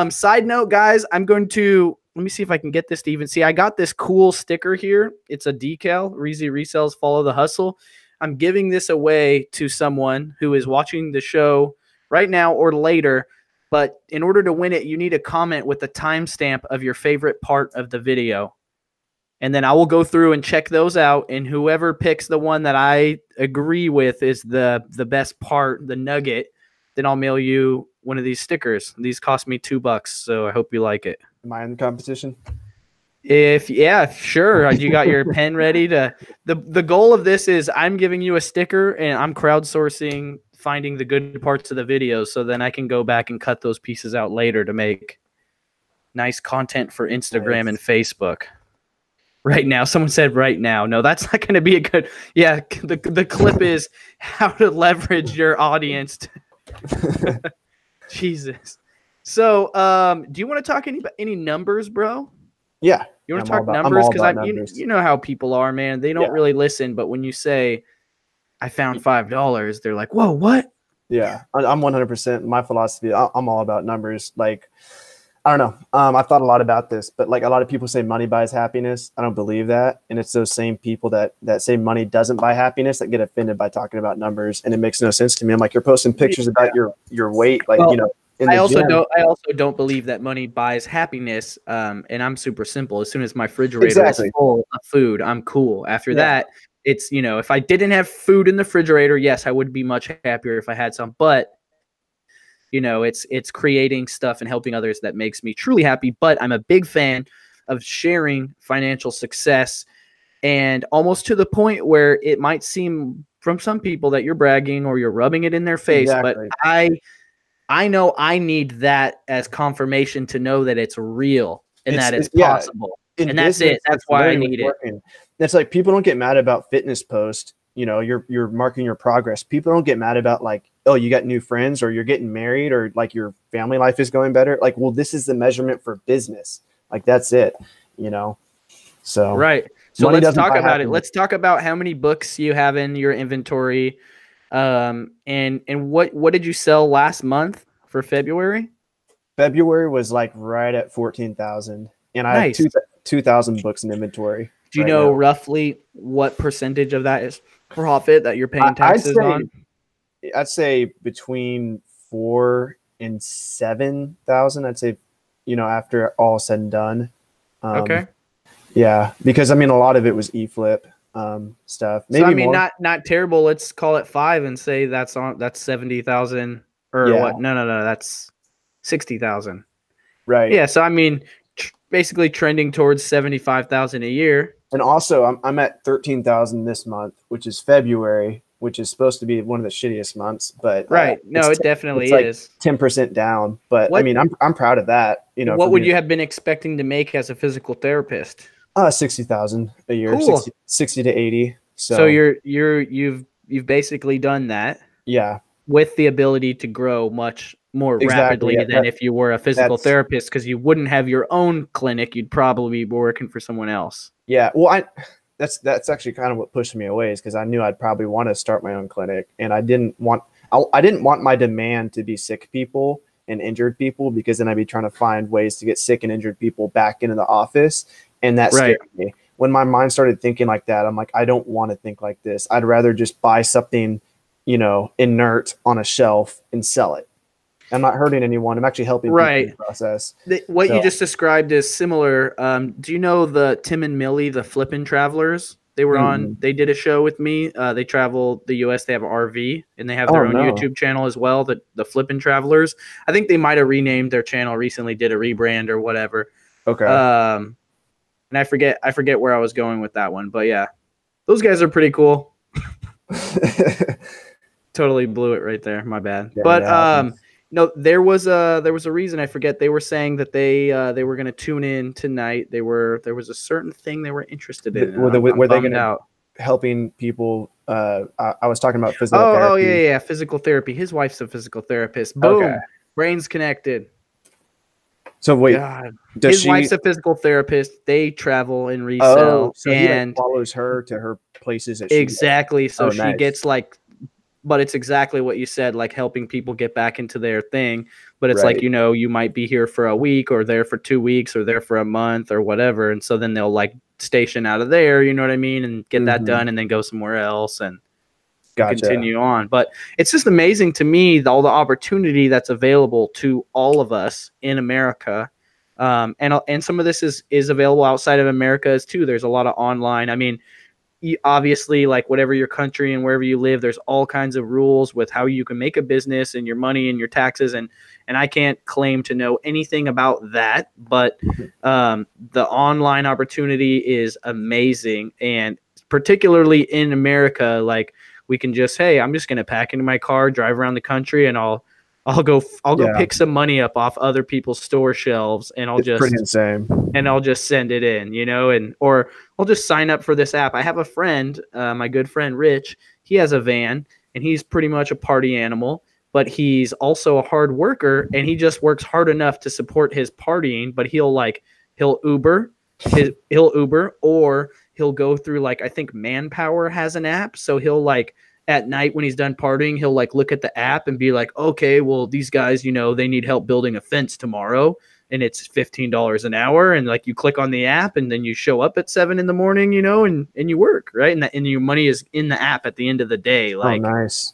Side note, guys, I'm going to let me see if I can get this to even see. I got this cool sticker here. It's a decal. Reezy Resells, follow the hustle. I'm giving this away to someone who is watching the show right now or later. But in order to win it, you need a comment with the timestamp of your favorite part of the video. And then I will go through and check those out. And whoever picks the one that I agree with is the best part, the nugget, then I'll mail you one of these stickers. These cost me $2, so I hope you like it. Am I in the competition? If yeah, sure. You got your pen ready to the goal of this is I'm giving you a sticker and I'm crowdsourcing finding the good parts of the video so then I can go back and cut those pieces out later to make nice content for Instagram Nice. and Facebook. Right now, someone said right now. No, that's not going to be a good. Yeah, the clip is how to leverage your audience. Jesus. So, do you want to talk any numbers, bro? Yeah. You want to I'm talk numbers? all Because about you, numbers. you know how people are, man. They don't Yeah. really listen, but when you say, I found $5, they're like, whoa, what? Yeah. I'm 100%. My philosophy, I'm all about numbers. Like, I don't know. I've thought a lot about this, but like a lot of people say money buys happiness. I don't believe that. And it's those same people that say money doesn't buy happiness that get offended by talking about numbers. And it makes no sense to me. I'm like, you're posting pictures about your weight, like, Well, you know, in the I also gym. don't believe that money buys happiness. And I'm super simple. As soon as my refrigerator Exactly. is full of food, I'm cool. After Yeah. that, it's, you know, if I didn't have food in the refrigerator, yes, I would be much happier if I had some. But you know, it's creating stuff and helping others that makes me truly happy. But I'm a big fan of sharing financial success, and almost to the point where it might seem from some people that you're bragging or you're rubbing it in their face. Exactly. But I know I need that as confirmation to know that it's real and that it's possible. In And that's business, it. That's it's why I literally need it. working. It's like people don't get mad about fitness posts. You know, you're marking your progress. People don't get mad about like, oh, you got new friends or you're getting married or like your family life is going better. Like, well, this is the measurement for business. Like that's it, you know. So right. So money let's doesn't talk buy about it. happiness. Let's talk about how many books you have in your inventory. And what did you sell last month for February? February was like right at 14,000, and I have Nice. 2,000 books in inventory Do you right know now. roughly what percentage of that is profit that you're paying I'd taxes say on? between 4 and 7,000. I'd say, after all said and done. Um, Okay. yeah, because I mean, a lot of it was e-flip stuff, So I maybe mean, more. not terrible. Let's call it 5 and say that's 70,000 or Yeah, what? No, that's 60,000. right. Yeah. So I mean, basically trending towards 75,000 a year. And also, I'm at 13,000 this month, which is February, which is supposed to be one of the shittiest months, but Right. No, it it's definitely like is. 10% down. But I What mean, I'm proud of that, for what would being you have been expecting to make as a physical therapist? 60,000 a year, Cool. 60 to 80. So So you've basically done that yeah, with the ability to grow much more exactly. rapidly than if you were a physical That's therapist because you wouldn't have your own clinic. You'd probably be working for someone else. yeah. Well, that's actually kind of what pushed me away, is because I knew I'd probably want to start my own clinic, and I didn't want my demand to be sick people and injured people, because then I'd be trying to find ways to get sick and injured people back into the office, and that Right. scared me. When my mind started thinking like that, I'm like, I don't want to think like this. I'd rather just buy something, inert on a shelf and sell it. I'm not hurting anyone. I'm actually helping people in Right. the process. What you So, just described is similar. Do you know the Tim and Millie, the Flippin' Travelers? They were on. mm-mm. They did a show with me. They travel the U.S. They have an RV and they have Oh their own no. YouTube channel as well. The Flippin' Travelers. I think they might have renamed their channel recently. Did a rebrand or whatever. Okay. And I forget where I was going with that one. But yeah, those guys are pretty cool. Totally blew it right there. My bad. Yeah, But that happens. no, there was a reason. I forget. They were saying that they were going to tune in tonight. There was a certain thing they were interested in, and I'm Were they bummed going to out. helping people? I was talking about physical Oh yeah, therapy. yeah, physical therapy. His wife's a physical therapist. Okay. Boom, brains connected. So wait, God, does his she? wife's a physical therapist. They travel and Oh, resell, so he like and follows her to her places that she goes. exactly. So Oh, she nice. gets like, but it's exactly what you said, like helping people get back into their thing. But it's like, Right. you might be here for a week or there for 2 weeks or there for a month or whatever. And so then they'll like station out of there, you know what I mean? And get that Mm-hmm. done and then go somewhere else and Gotcha. continue on. But it's just amazing to me, all the opportunity that's available to all of us in America. And some of this is available outside of America as too. There's a lot of online. I mean, obviously, like whatever your country and wherever you live, there's all kinds of rules with how you can make a business and your money and your taxes, and I can't claim to know anything about that, but the online opportunity is amazing, and particularly in America, like we can just, hey, I'm just going to pack into my car, drive around the country, and I'll go Yeah, pick some money up off other people's store shelves, and I'll it's pretty just insane. send it in, and or I'll just sign up for this app. I have a friend, my good friend Rich. He has a van, and he's pretty much a party animal, but he's also a hard worker, and he just works hard enough to support his partying. But he'll Uber, or he'll go through, like, I think Manpower has an app, so he'll like at night when he's done partying, he'll like look at the app and be like, okay, well, these guys, they need help building a fence tomorrow, and it's $15 an hour, and like you click on the app and then you show up at 7 in the morning, and you work, right, and your money is in the app at the end of the day. Oh, Like, nice.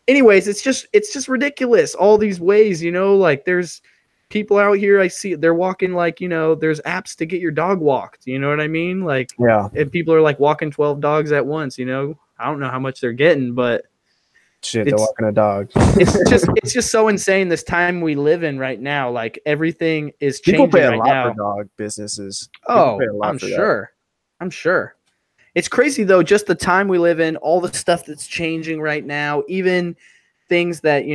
anyways, it's just ridiculous, all these ways, like there's people out here, I see they're walking, like, there's apps to get your dog walked, you know what I mean, like, Yeah. and people are like walking 12 dogs at once. I don't know how much they're getting, but Shit, they're it's walking a dog. it's just so insane, this time we live in right now. Like, everything is People pay changing a right lot for now. dog businesses. People pay Oh, a lot I'm for that. sure. I'm sure. It's crazy though, just the time we live in, all the stuff that's changing right now, even things that,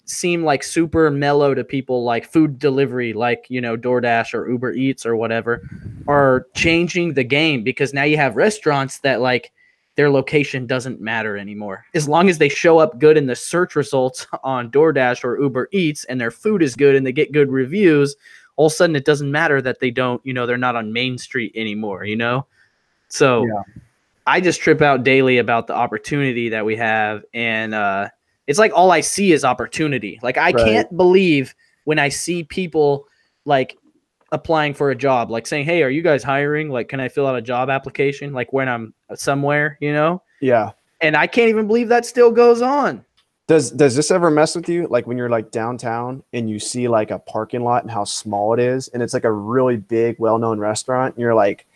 seem like super mellow to people, like food delivery, like, DoorDash or Uber Eats or whatever, are changing the game, because now you have restaurants that, like, their location doesn't matter anymore. As long as they show up good in the search results on DoorDash or Uber Eats and their food is good and they get good reviews, all of a sudden it doesn't matter that they don't, they're not on Main Street anymore. So Yeah. I just trip out daily about the opportunity that we have. And it's like all I see is opportunity. Like, I Right. can't believe when I see people like applying for a job, like saying, "Hey, are you guys hiring? Like, can I fill out a job application?" Like when I'm somewhere, you know? Yeah. And I can't even believe that still goes on. Does this ever mess with you? Like when you're like downtown and you see like a parking lot and how small it is, and it's like a really big, well-known restaurant, and you're like,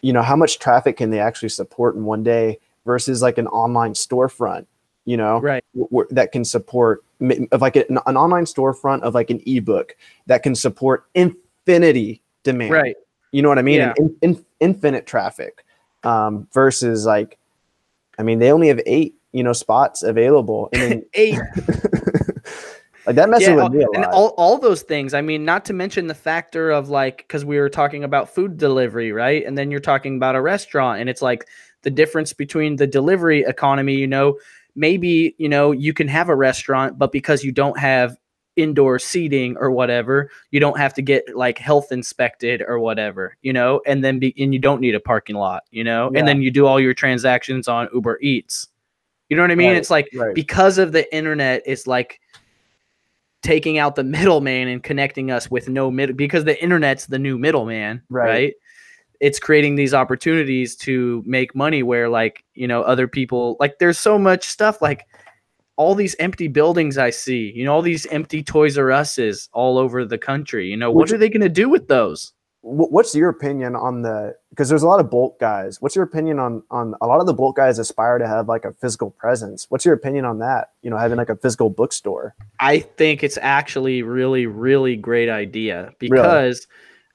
how much traffic can they actually support in one day versus like an online storefront, Right. that can support of like an online storefront of like an ebook that can support infinity demand. Right. You know what I mean? Yeah. And infinite traffic, versus like, I mean, they only have 8, spots available, and then 8. like that messes with me a and lot. all those things. I mean, not to mention the factor of like, because we were talking about food delivery, right? And then you're talking about a restaurant, and it's like the difference between the delivery economy. Maybe you can have a restaurant, but because you don't have indoor seating or whatever, you don't have to get like health inspected or whatever, and then and you don't need a parking lot, Yeah. and then you do all your transactions on Uber Eats. You know what I mean? Right, It's like right. because of the internet, it's like taking out the middleman and connecting us with no middle, because the internet's the new middleman, right? It's creating these opportunities to make money where like, other people, like there's so much stuff, like all these empty buildings I see, all these empty Toys R Us's all over the country, what are they going to do with those? What's your opinion on because there's a lot of bulk guys. What's your opinion on a lot of the bulk guys aspire to have like a physical presence? What's your opinion on that? Having like a physical bookstore. I think it's actually really, really great idea Really? because,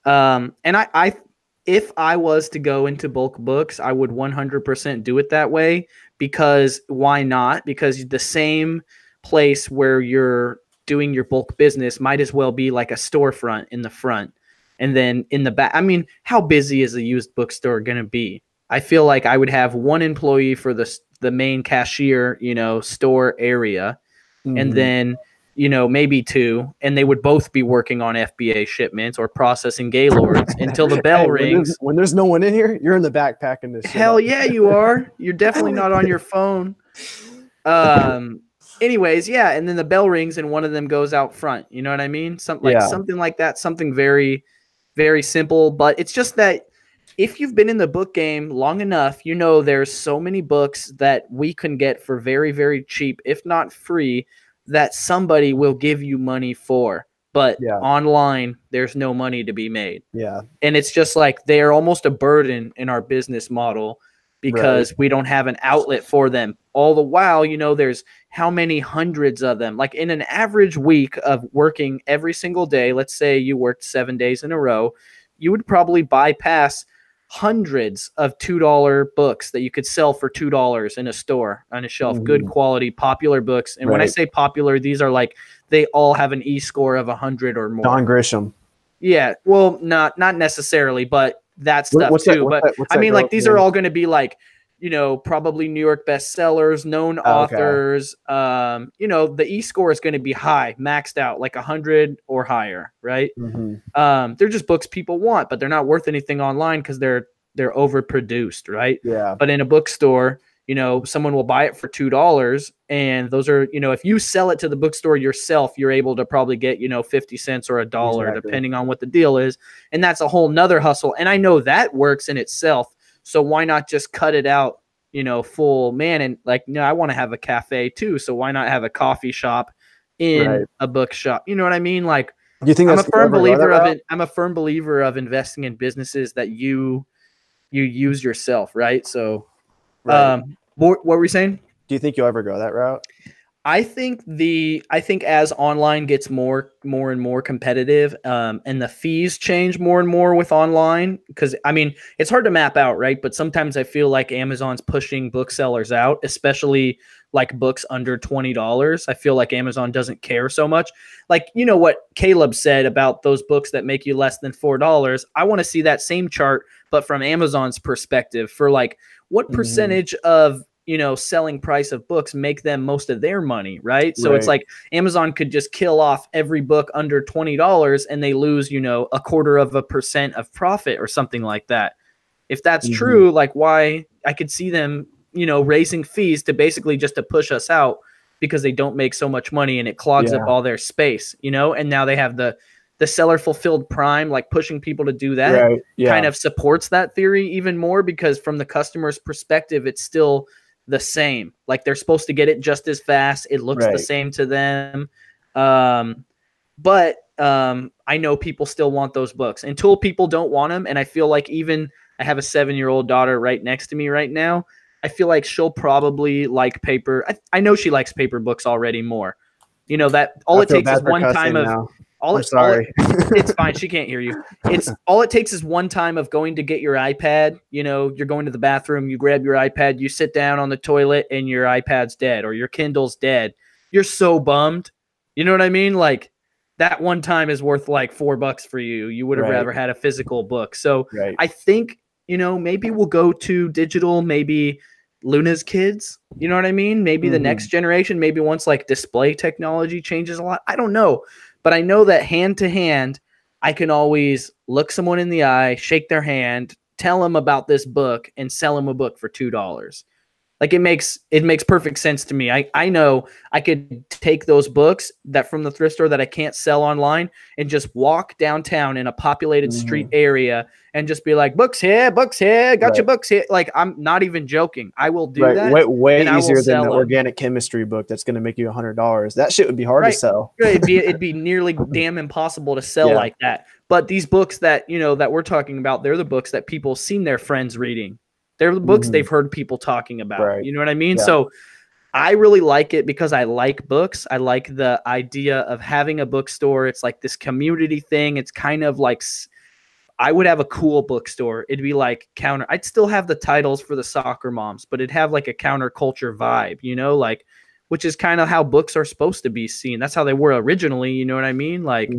and I, if I was to go into bulk books, I would 100% do it that way, because why not? Because the same place where you're doing your bulk business might as well be like a storefront in the front. And then in the back, I mean, how busy is a used bookstore going to be? I feel like I would have one employee for the main cashier, store area. And then, maybe 2, and they would both be working on FBA shipments or processing Gaylords until the bell rings. When there's no one in here, you're in the back packing this shit Hell up. yeah, you are. You're definitely not on your phone. Anyways, yeah, and then the bell rings and one of them goes out front. You know what I mean? Something like that, something very, very simple. But it's just that if you've been in the book game long enough, there's so many books that we can get for very, very cheap, if not free, that somebody will give you money for. But online, there's no money to be made. Yeah. And it's just like they're almost a burden in our business model because we don't have an outlet for them. All the while, there's how many hundreds of them. Like in an average week of working every single day, let's say you worked 7 days in a row, you would probably bypass hundreds of $2 books that you could sell for $2 in a store on a shelf. Good quality, popular books. And when I say popular, these are like they all have an E-score of 100 or more. Don Grisham. Yeah, well, not necessarily, but that stuff too. I mean, like these are all going to be like, probably New York bestsellers, known authors. The E-score is going to be high, maxed out, like 100 or higher, right? They're just books people want, but they're not worth anything online because they're overproduced, right? Yeah. But in a bookstore, someone will buy it for $2, and those are, if you sell it to the bookstore yourself, you're able to probably get, 50 cents or $1, depending on what the deal is. And that's a whole nother hustle. And I know that works in itself. So why not just cut it out, full, man? And like, no, I want to have a cafe too. So why not have a coffee shop in a bookshop? You know what I mean? Like, do you think I'm a firm believer of it. I'm a firm believer of investing in businesses that you use yourself. Right. So, what were we saying? Do you think you'll ever go that route? I think as online gets more and more competitive, and the fees change more and more with online, because I mean it's hard to map out, right? But sometimes I feel like Amazon's pushing booksellers out, especially like books under $20. I feel like Amazon doesn't care so much. Like, what Caleb said about those books that make you less than $4. I want to see that same chart, but from Amazon's perspective, for like what percentage of selling price of books make them most of their money, right? So it's like Amazon could just kill off every book under $20 and they lose, 0.25% of profit or something like that. If that's true, like why I could see them, raising fees to basically just to push us out. because they don't make so much money and it clogs up Yeah. all their space, you know? And now they have the seller fulfilled prime, like pushing people to do that Right. kind Yeah. of supports that theory even more, because from the customer's perspective, it's still the same. Like they're supposed to get it just as fast. It looks the Right. same to them. But I know people still want those books until people don't want them. And I feel like even I have a 7-year-old daughter right next to me right now. I feel like she'll probably like paper. I know she likes paper books already more. You know, that all I it feel takes is bad for one time cussing of now. all I'm it, all it, sorry. it's fine. She can't hear you. It's all it takes is one time of going to get your iPad. You know, you're going to the bathroom, you grab your iPad, you sit down on the toilet, and your iPad's dead or your Kindle's dead. You're so bummed. You know what I mean? Like that one time is worth like $4 for you. You would have Right. rather had a physical book. So Right. I think, you know, maybe we'll go to digital, maybe Luna's kids. You know what I mean? Maybe the next generation, maybe once like display technology changes a lot. I don't know. But I know that hand to hand, I can always look someone in the eye, shake their hand, tell them about this book, and sell them a book for $2. Like it makes perfect sense to me. I know I could take those books that from the thrift store that I can't sell online and just walk downtown in a populated street area and just be like, books here, got your Right. books here. Like I'm not even joking. I will do Right. that, Way and I will easier than the sell them. organic chemistry book that's going to make you $100. That shit would be hard to Right. sell. It'd be nearly damn impossible to sell Yeah. like that. But these books that, you know, that we're talking about, they're the books that people seen their friends reading. They're the books they've heard people talking about. Right. You know what I mean? Yeah. So I really like it because I like books. I like the idea of having a bookstore. It's like this community thing. It's kind of like I would have a cool bookstore. It'd be like counter. I'd still have the titles for the soccer moms, but it'd have like a counterculture vibe, you know, like which is kind of how books are supposed to be seen. That's how they were originally, you know what I mean? Like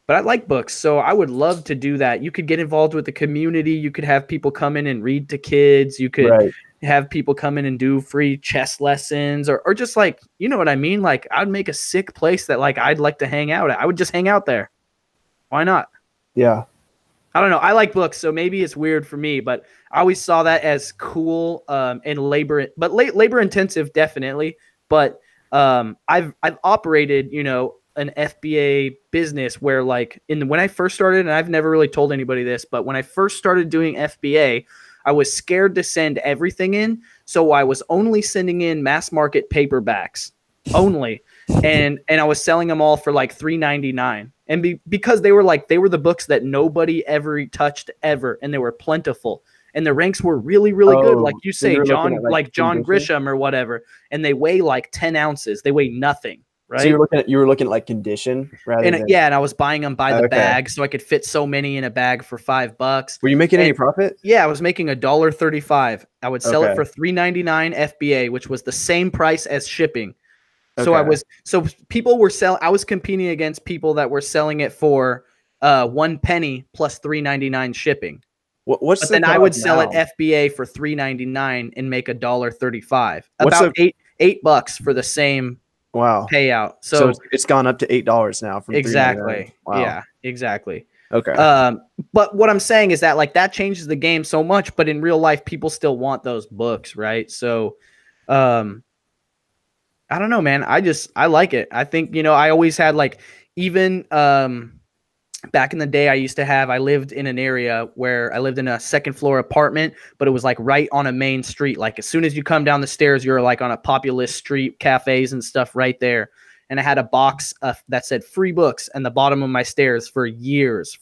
but I like books, so I would love to do that. You could get involved with the community. You could have people come in and read to kids. You could Right. have people come in and do free chess lessons or just like, you know what I mean? Like I'd make a sick place that like I'd like to hang out at. I would just hang out there. Why not? Yeah. I don't know. I like books, so maybe it's weird for me, but I always saw that as cool and labor intensive, definitely. But I've operated, you know, an FBA business where like when I first started, and I've never really told anybody this, but when I first started doing FBA, I was scared to send everything in, so I was only sending in mass market paperbacks only. And I was selling them all for like $3.99, and because they were the books that nobody ever touched ever, and they were plentiful, and the ranks were really good. Like you So say, you're looking at John condition? Grisham or whatever, and they weigh like 10 ounces. They weigh nothing, So right? you were looking at like condition rather than. And I was buying them by the Okay. bag, so I could fit so many in a bag for $5. Were you making any And profit? yeah, I was making $1.35. I would sell it Okay. for $3.99 FBA, which was the same price as shipping. So Okay. people were I was competing against people that were selling it for 1 penny plus $3.99 shipping. What's But the then I cutoff would sell it now? FBA for $3.99 and make $1.35. What's About the $8 for the same wow? payout. So So it's gone up to $8 now from $3.99. exactly. Wow. Yeah, exactly. Okay. But what I'm saying is that like that changes the game so much, but in real life, people still want those books, right? So, I don't know, man. I like it. I think, you know, I always had like, even, back in the day, I lived in an area where I lived in a second floor apartment, but it was like right on a main street. Like as soon as you come down the stairs, you're like on a populous street, cafes and stuff right there. And I had a box that said free books in the bottom of my stairs for years.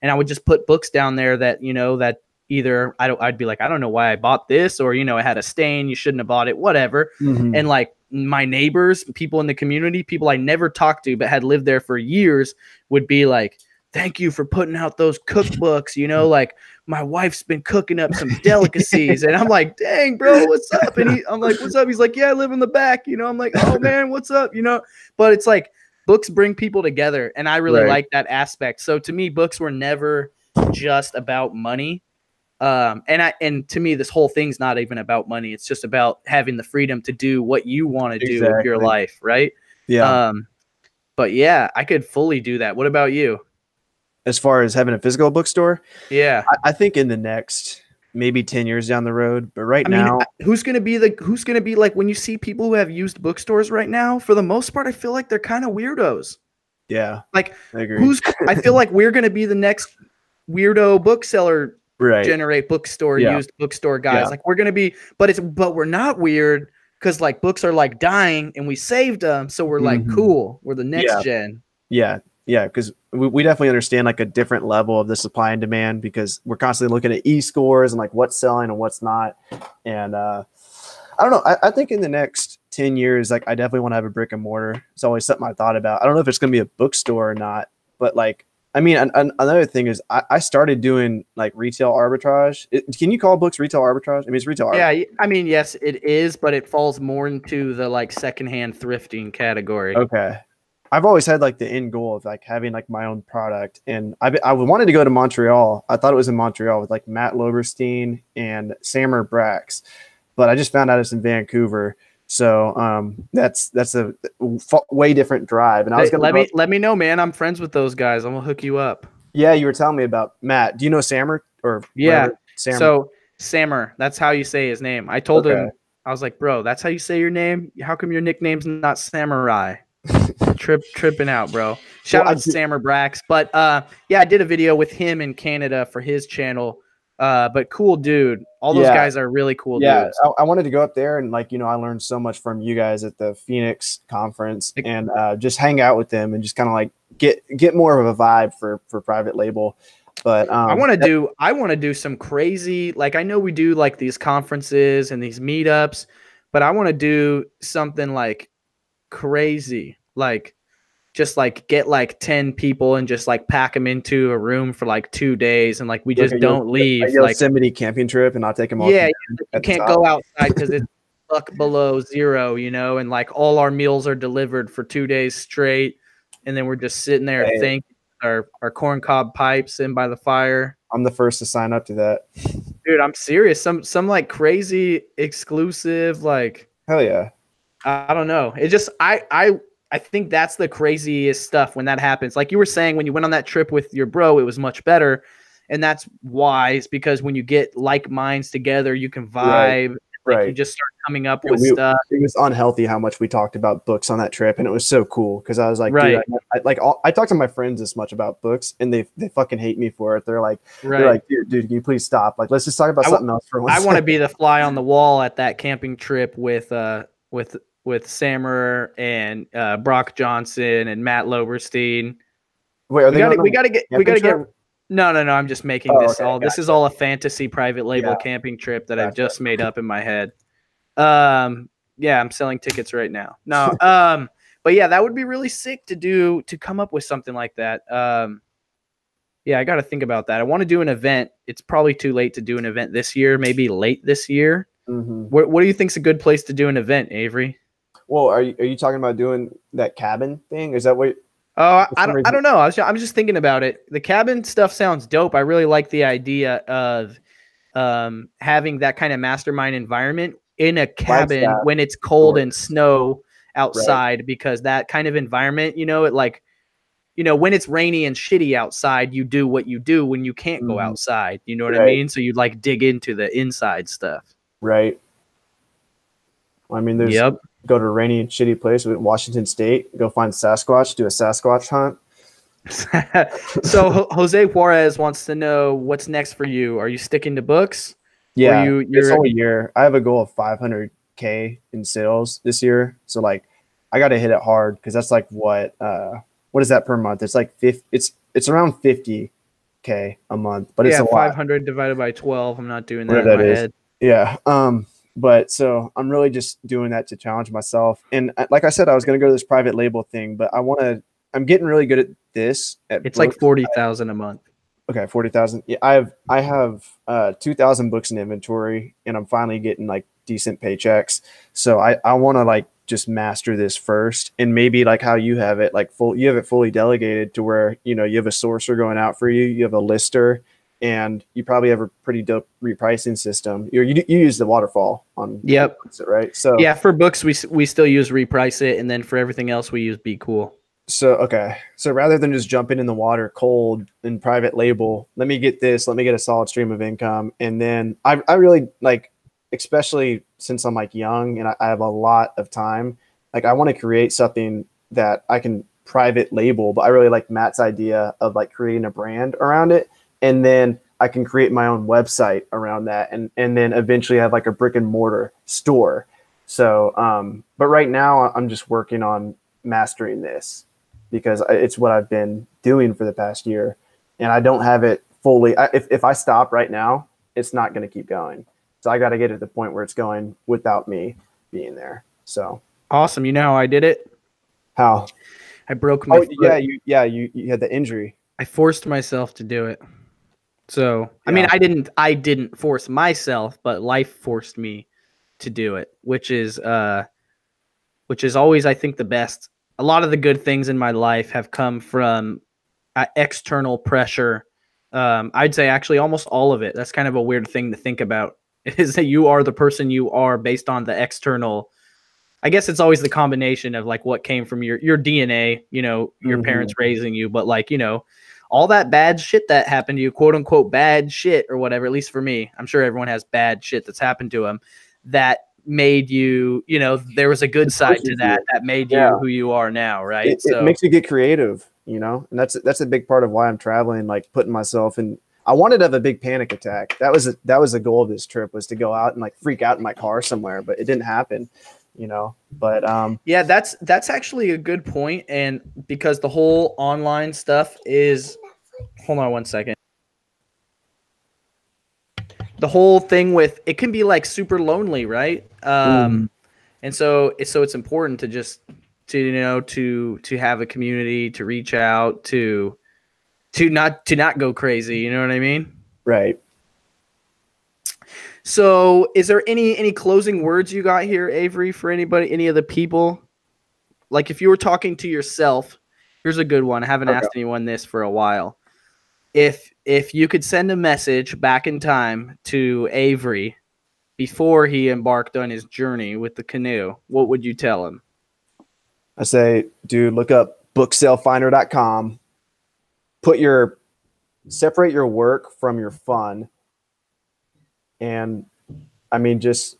And I would just put books down there that, you know, that either I'd be like, I don't know why I bought this, or, you know, it had a stain, you shouldn't have bought it, whatever. And like my neighbors, people in the community, people I never talked to but had lived there for years would be like, thank you for putting out those cookbooks, you know, like my wife's been cooking up some delicacies. And I'm like, dang, bro, what's up? And I'm like, what's up? He's like, yeah, I live in the back, you know. I'm like, oh man, what's up, you know. But it's like books bring people together, and I really like that aspect. So to me, books were never just about money. And to me, this whole thing's not even about money. It's just about having the freedom to do what you want to do with your life, right? Yeah. But yeah, I could fully do that. What about you? As far as having a physical bookstore, Yeah. I think in the next maybe 10 years down the road. But right I mean, now, who's gonna be like when you see people who have used bookstores right now? For the most part, I feel like they're kind of weirdos. yeah, Like, I agree. I feel like we're gonna be the next weirdo bookseller Right. generate bookstore Yeah. used bookstore guys. Yeah. Like we're gonna be, but we're not weird because like books are like dying and we saved them, so we're like Mhm. cool. We're the next Yeah. gen. Yeah. Yeah. Because we definitely understand like a different level of the supply and demand because we're constantly looking at e-scores and like what's selling and what's not. And I don't know. I think in the next 10 years, like I definitely want to have a brick and mortar. It's always something I thought about. I don't know if it's going to be a bookstore or not, but like, I mean, another thing is I started doing like retail arbitrage. Can you call books retail arbitrage? I mean, it's retail arbitrage. Yeah, I mean, yes, it is, but it falls more into the like secondhand thrifting category. Okay. I've always had like the end goal of like having like my own product, and I wanted to go to Montreal. I thought it was in Montreal with like Matt Loberstein and Sammer Brax, but I just found out it's in Vancouver. So that's a way different drive. And I was gonna Let me know, man. I'm friends with those guys. I'm gonna hook you up. Yeah, you were telling me about Matt. Do you know Sammer or Yeah. whatever? Sammer. So Sammer, that's how you say his name. I told Okay. him, I was like, bro, that's how you say your name. How come your nickname's not Samurai? Tripping out, bro. Shout out to Sammer Brax. But yeah, I did a video with him in Canada for his channel. But cool dude. All those guys are really cool dudes. I wanted to go up there and like, I learned so much from you guys at the Phoenix conference and just hang out with them and just kind of like get more of a vibe for private label. But I want to do some crazy, like I know we do like these conferences and these meetups, but I want to do something like crazy, like just like get like 10 people and just like pack them into a room for like 2 days and like we just don't leave. A Yosemite camping trip, and I'll take them all. Yeah, you can't go outside because it's below zero, and like all our meals are delivered for 2 days straight, and then we're just sitting there thinking our corncob pipes in by the fire. I'm the first to sign up to that. Dude, I'm serious. Some like crazy exclusive, like hell yeah. I don't know. It just I think that's the craziest stuff when that happens. Like you were saying, when you went on that trip with your bro, it was much better. And that's wise because when you get like minds together, you can vibe. Right. You just start coming up with stuff. It was unhealthy how much we talked about books on that trip. And it was so cool because I was like, dude, I talk to my friends this much about books and they fucking hate me for it. They're like, dude, can you please stop? Like, let's just talk about something else for once. I want to be the fly on the wall at that camping trip with Sammer and Brock Johnson and Matt Loberstein. Wait, we gotta get. No. I'm just making this all. This is all a fantasy private label camping trip that I've just made up in my head. Yeah, I'm selling tickets right now. No, but yeah, that would be really sick to come up with something like that. Yeah, I got to think about that. I want to do an event. It's probably too late to do an event this year. Maybe late this year. Mm-hmm. What do you think's a good place to do an event, Avery? Well, are you talking about doing that cabin thing? Is that what? Oh, I don't know. I'm just thinking about it. The cabin stuff sounds dope. I really like the idea of having that kind of mastermind environment in a cabin when it's cold and snow outside, because that kind of environment, it like, when it's rainy and shitty outside, you do what you do when you can't go outside. You know what I mean? So you'd like dig into the inside stuff. Right. I mean, there's go to a rainy and shitty place with Washington State, go find Sasquatch, do a Sasquatch hunt. So Jose Juarez wants to know what's next for you. Are you sticking to books? Yeah, this whole year. I have a goal of 500K in sales this year. So like, I got to hit it hard because that's like what is that per month? It's like it's around 50K a month, but it's a lot. 500 divided by 12. I'm not doing that in my head. Yeah. But so I'm really just doing that to challenge myself. And like I said, I was going to go to this private label thing, but I'm getting really good at this. It's like 40,000 a month. Okay. 40,000. Yeah. I have 2,000 books in inventory and I'm finally getting like decent paychecks. So I want to like just master this first, and maybe like how you have it, like you have it fully delegated to where, you have a sourcer going out for you. You have a lister, and you probably have a pretty dope repricing system. You use the waterfall on Yep. Right? So yeah, for books we still use Reprice It, and then for everything else we use Be Cool. So rather than just jumping in the water cold in private label, let me get this, let me get a solid stream of income. And then I really like, especially since I'm like young and I have a lot of time, like I want to create something that I can private label, but I really like Matt's idea of like creating a brand around it. And then I can create my own website around that and then eventually have like a brick and mortar store. So, but right now I'm just working on mastering this because it's what I've been doing for the past year, and I don't have it fully. If I stop right now, it's not going to keep going. So I got to get to the point where it's going without me being there. So Awesome. You know how I did it? how? I broke my foot. You had the injury. I forced myself to do it. So, I mean, Yeah. I didn't force myself, but life forced me to do it, which is always, I think, the best. A lot of the good things in my life have come from external pressure. I'd say actually almost all of it. That's kind of a weird thing to think about, is that you are the person you are based on the external. I guess it's always the combination of like what came from your DNA, your parents raising you, but like, all that bad shit that happened to you, quote unquote, bad shit or whatever, at least for me, I'm sure everyone has bad shit that's happened to them that made you, there was a good side to that made you who you are now. Right. It makes you get creative, and that's a big part of why I'm traveling, like putting myself in. I wanted to have a big panic attack. That was the goal of this trip, was to go out and like freak out in my car somewhere, but it didn't happen, but yeah, that's actually a good point. And because the whole online stuff is, hold on one second. The whole thing with it can be like super lonely, right? And so it's important to just to have a community, to reach out, to not go crazy. You know what I mean? right. So, is there any closing words you got here, Avery, for anybody, any of the people? Like, if you were talking to yourself, here's a good one. I haven't asked anyone this for a while. If you could send a message back in time to Avery before he embarked on his journey with the canoe, what would you tell him? I say, dude, look up booksalefinder.com. Separate your work from your fun. And I mean, just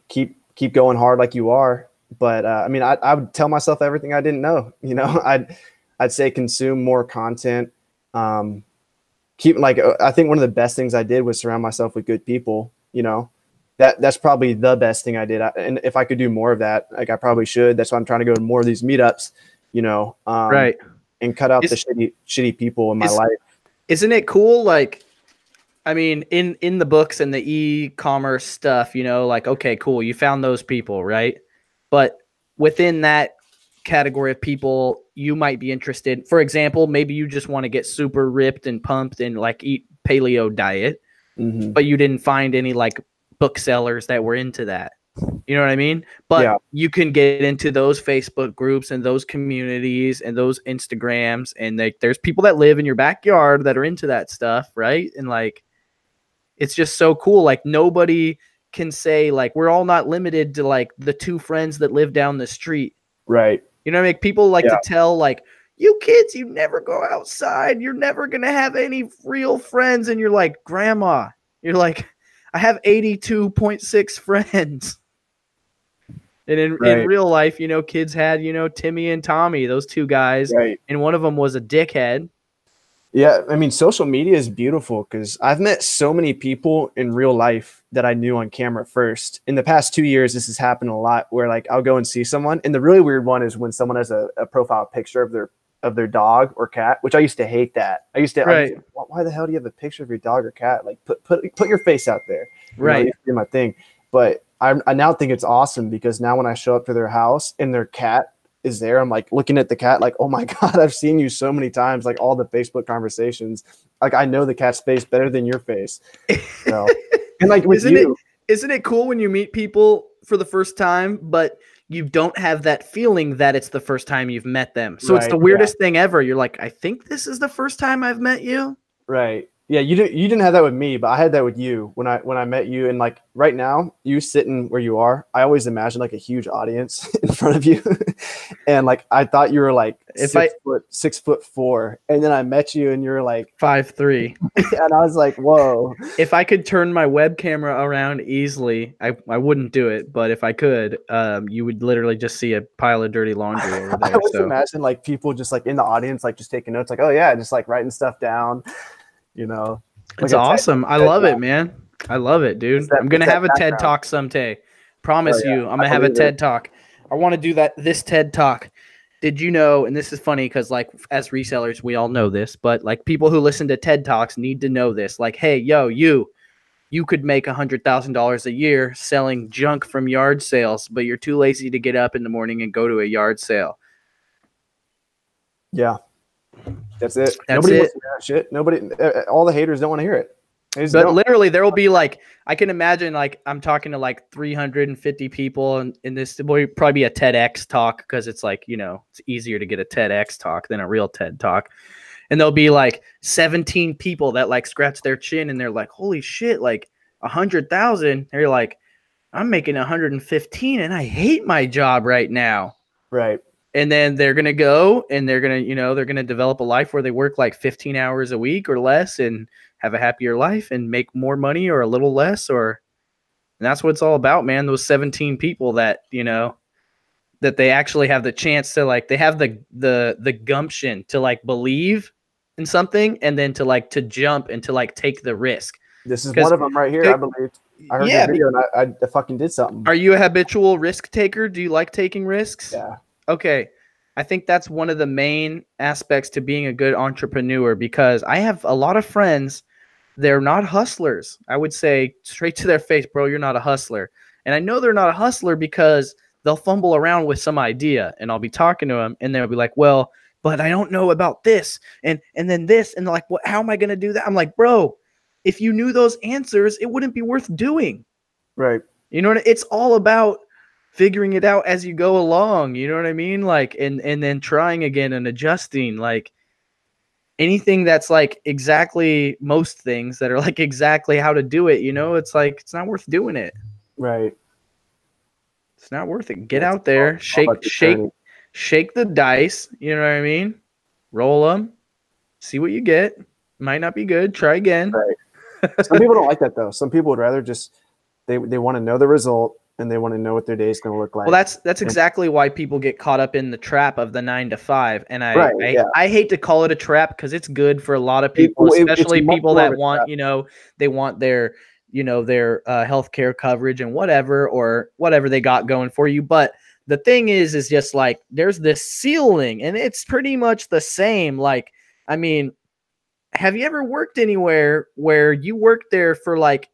keep going hard like you are. But I mean, I would tell myself everything I didn't know. I'd say consume more content. I think one of the best things I did was surround myself with good people. That's probably the best thing I did. And if I could do more of that, like I probably should. That's why I'm trying to go to more of these meetups. Right. And cut out the shitty people in my life. Isn't it cool? Like, I mean, in the books and the e-commerce stuff, like, okay, cool, you found those people, right? But within that category of people, you might be interested. For example, maybe you just want to get super ripped and pumped and like eat paleo diet, but you didn't find any like booksellers that were into that. You know what I mean? But you can get into those Facebook groups and those communities and those Instagrams, and there's people that live in your backyard that are into that stuff, right? And like, it's just so cool. Like, nobody can say like we're all not limited to like the two friends that live down the street. Right. You know what I mean? People like to tell like, you kids, you never go outside. You're never going to have any real friends. And you're like, grandma, you're like, I have 82.6 friends. And in real life, kids had, Timmy and Tommy, those two guys. Right. And one of them was a dickhead. Yeah, I mean, social media is beautiful because I've met so many people in real life that I knew on camera first. In the past 2 years, this has happened a lot where like I'll go and see someone. And the really weird one is when someone has a profile picture of their dog or cat, which I used to hate that. I used to, why the hell do you have a picture of your dog or cat? Like put your face out there. Right. Used to be my thing. But I now think it's awesome because now when I show up to their house and their cat is there, I'm like looking at the cat like, oh my God, I've seen you so many times, like all the Facebook conversations. Like I know the cat's face better than your face. So, and like with isn't it cool when you meet people for the first time, but you don't have that feeling that it's the first time you've met them. So it's the weirdest thing ever. You're like, I think this is the first time I've met you. Right. Yeah, you didn't have that with me, but I had that with you when I met you. And like right now, you sitting where you are, I always imagine like a huge audience in front of you. And like I thought you were like If I 6'4", and then I met you and you were like 5'3", and I was like, whoa. if I could turn my web camera around easily, I wouldn't do it. But if I could, you would literally just see a pile of dirty laundry over I there. always So imagine like people just like in the audience, like just taking notes, like, oh yeah, just like writing stuff down, you know, like it's a TED, awesome. I TED love it, talk. man. I love it, dude. I'm It's gonna that have a TED background. talk someday. Oh Promise yeah, you, I'm I gonna have a believe it. TED talk. I want to do that. This TED talk. Did you know? And this is funny because, like, as resellers, we all know this, but like people who listen to TED talks need to know this. Like, hey, yo, you could make $100,000 a year selling junk from yard sales, but you're too lazy to get up in the morning and go to a yard sale. Yeah, that's it. That's Nobody wants it. to hear that shit. Nobody, all the haters don't want to hear it. They just But don't. literally, there will be like, I can imagine like I'm talking to like 350 people, and in this will probably be a TEDx talk because it's like, it's easier to get a TEDx talk than a real TED talk. And there'll be like 17 people that like scratch their chin and they're like, holy shit, like 100,000. They're like, I'm making 115 and I hate my job right now. Right. And then they're going to go and they're going to, they're going to develop a life where they work like 15 hours a week or less and have a happier life and make more money or a little less. And that's what it's all about, man. Those 17 people that, that they actually have the chance to like, they have the gumption to like believe in something and then to like, to jump and to like take the risk. This is one of them right here. I believe I heard your video and I fucking did something. Are you a habitual risk taker? Do you like taking risks? Yeah. Okay. I think that's one of the main aspects to being a good entrepreneur because I have a lot of friends. They're not hustlers. I would say straight to their face, bro, you're not a hustler. And I know they're not a hustler because they'll fumble around with some idea and I'll be talking to them and they'll be like, well, but I don't know about this and then this. And they're like, well, how am I going to do that? I'm like, bro, if you knew those answers, it wouldn't be worth doing. Right. You know what I mean? It's all about figuring it out as you go along. You know what I mean? Like, and then trying again and adjusting. Like anything that's like exactly most things that are like exactly how to do it. It's like it's not worth doing it. Right. It's not worth it. Get out there, shake the dice. You know what I mean? Roll them, see what you get. Might not be good. Try again. Right. Some people don't like that though. Some people would rather just they want to know the result and they want to know what their day is going to look like. Well, that's exactly why people get caught up in the trap of the 9 to 5. And I hate to call it a trap because it's good for a lot of people, especially people that want, they want their, their healthcare coverage and whatever they got going for you. But the thing is just like there's this ceiling and it's pretty much the same. Like, I mean, have you ever worked anywhere where you worked there for like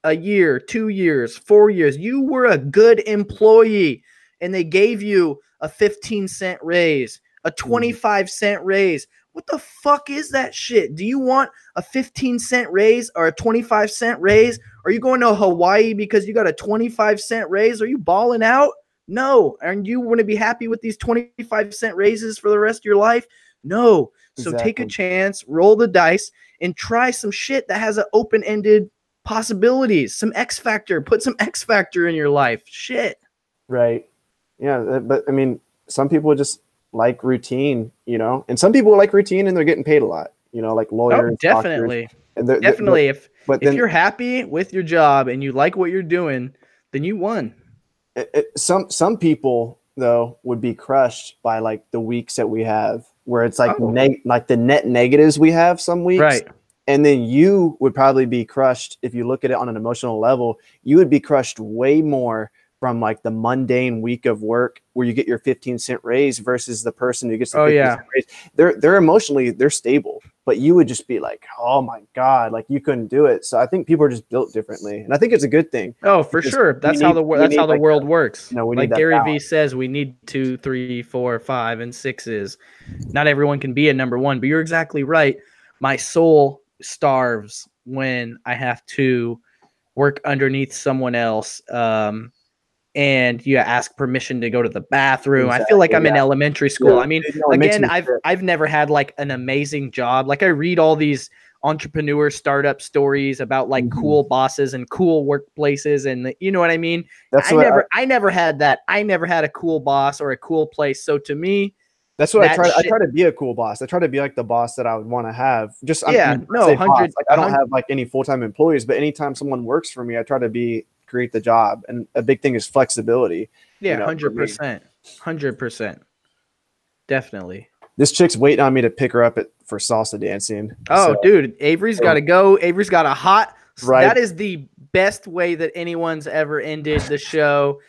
a year, 2 years, 4 years? You were a good employee and they gave you a 15-cent raise, a 25-cent raise. What the fuck is that shit? Do you want a 15-cent raise or a 25-cent raise? Are you going to Hawaii because you got a 25-cent raise? Are you balling out? No. And you want to be happy with these 25-cent raises for the rest of your life? No. So take a chance, roll the dice, and try some shit that has an open-ended possibilities, some X factor. Put some X factor in your life. Shit. Right. Yeah, but I mean, some people just like routine, and some people like routine and they're getting paid a lot, like lawyers. Oh, definitely. Definitely. If you're happy with your job and you like what you're doing, then you won. Some people though would be crushed by like the weeks that we have where it's like like the net negatives we have some weeks. Right. And then you would probably be crushed if you look at it on an emotional level. You would be crushed way more from like the mundane week of work where you get your 15-cent raise versus the person who gets the 15-cent raise. They're emotionally, they're stable, but you would just be like, oh my God, like you couldn't do it. So I think people are just built differently. And I think it's a good thing. Oh, for sure. That's how the world works. Like Gary Vee says, we need 2, 3, 4, 5, and 6s. Not everyone can be a number one, but you're exactly right. My soul starves when I have to work underneath someone else. And you ask permission to go to the bathroom. Exactly, I feel like I'm in elementary school. I mean, again, I've never had like an amazing job. Like I read all these entrepreneur startup stories about like Mhm. cool bosses and cool workplaces, and you know what I mean. That's what I never had that. I never had a cool boss or a cool place. So to me, That's what I that try. I shit. try to be a cool boss. I try to be like the boss that I would want to have. Just I Yeah, mean, I no, say boss. 100, Like I don't have like any full time employees, but anytime someone works for me, I try to be create the job. And a big thing is flexibility. yeah, For me, 100%, 100%, definitely. this chick's waiting on me to pick her up for salsa dancing. Oh, So dude, Avery's got to go. Avery's got a hot. right, That is the best way that anyone's ever ended the show.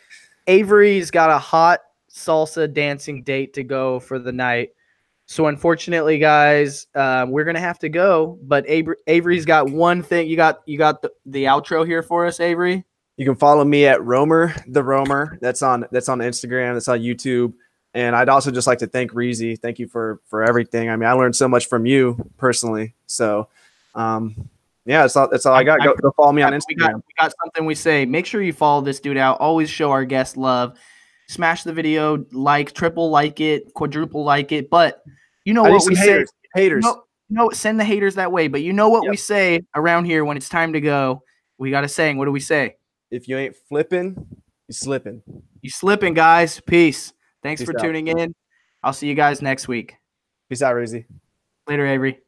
Avery's got a hot salsa dancing date to go for the night. So unfortunately, guys, we're gonna have to go. But Avery's got one thing. You got the outro here for us, Avery. you can follow me at Romer the Romer. That's on Instagram. That's on YouTube. And I'd also just like to thank Reezy. Thank you for everything. I mean, I learned so much from you personally. So, yeah, that's all I got. Go follow me on Instagram. We got something we say. Make sure you follow this dude out. Always show our guests love. Smash the video, like, triple like it, quadruple like it. But you know I need what we some say. haters. Haters. Send the haters that way. But you know what Yep. we say around here when it's time to go. We got a saying. What do we say? If you ain't flipping, you slipping. You slipping, guys. Peace. Thanks Peace for out. tuning in. I'll see you guys next week. Peace out, Reezy. Later, Avery.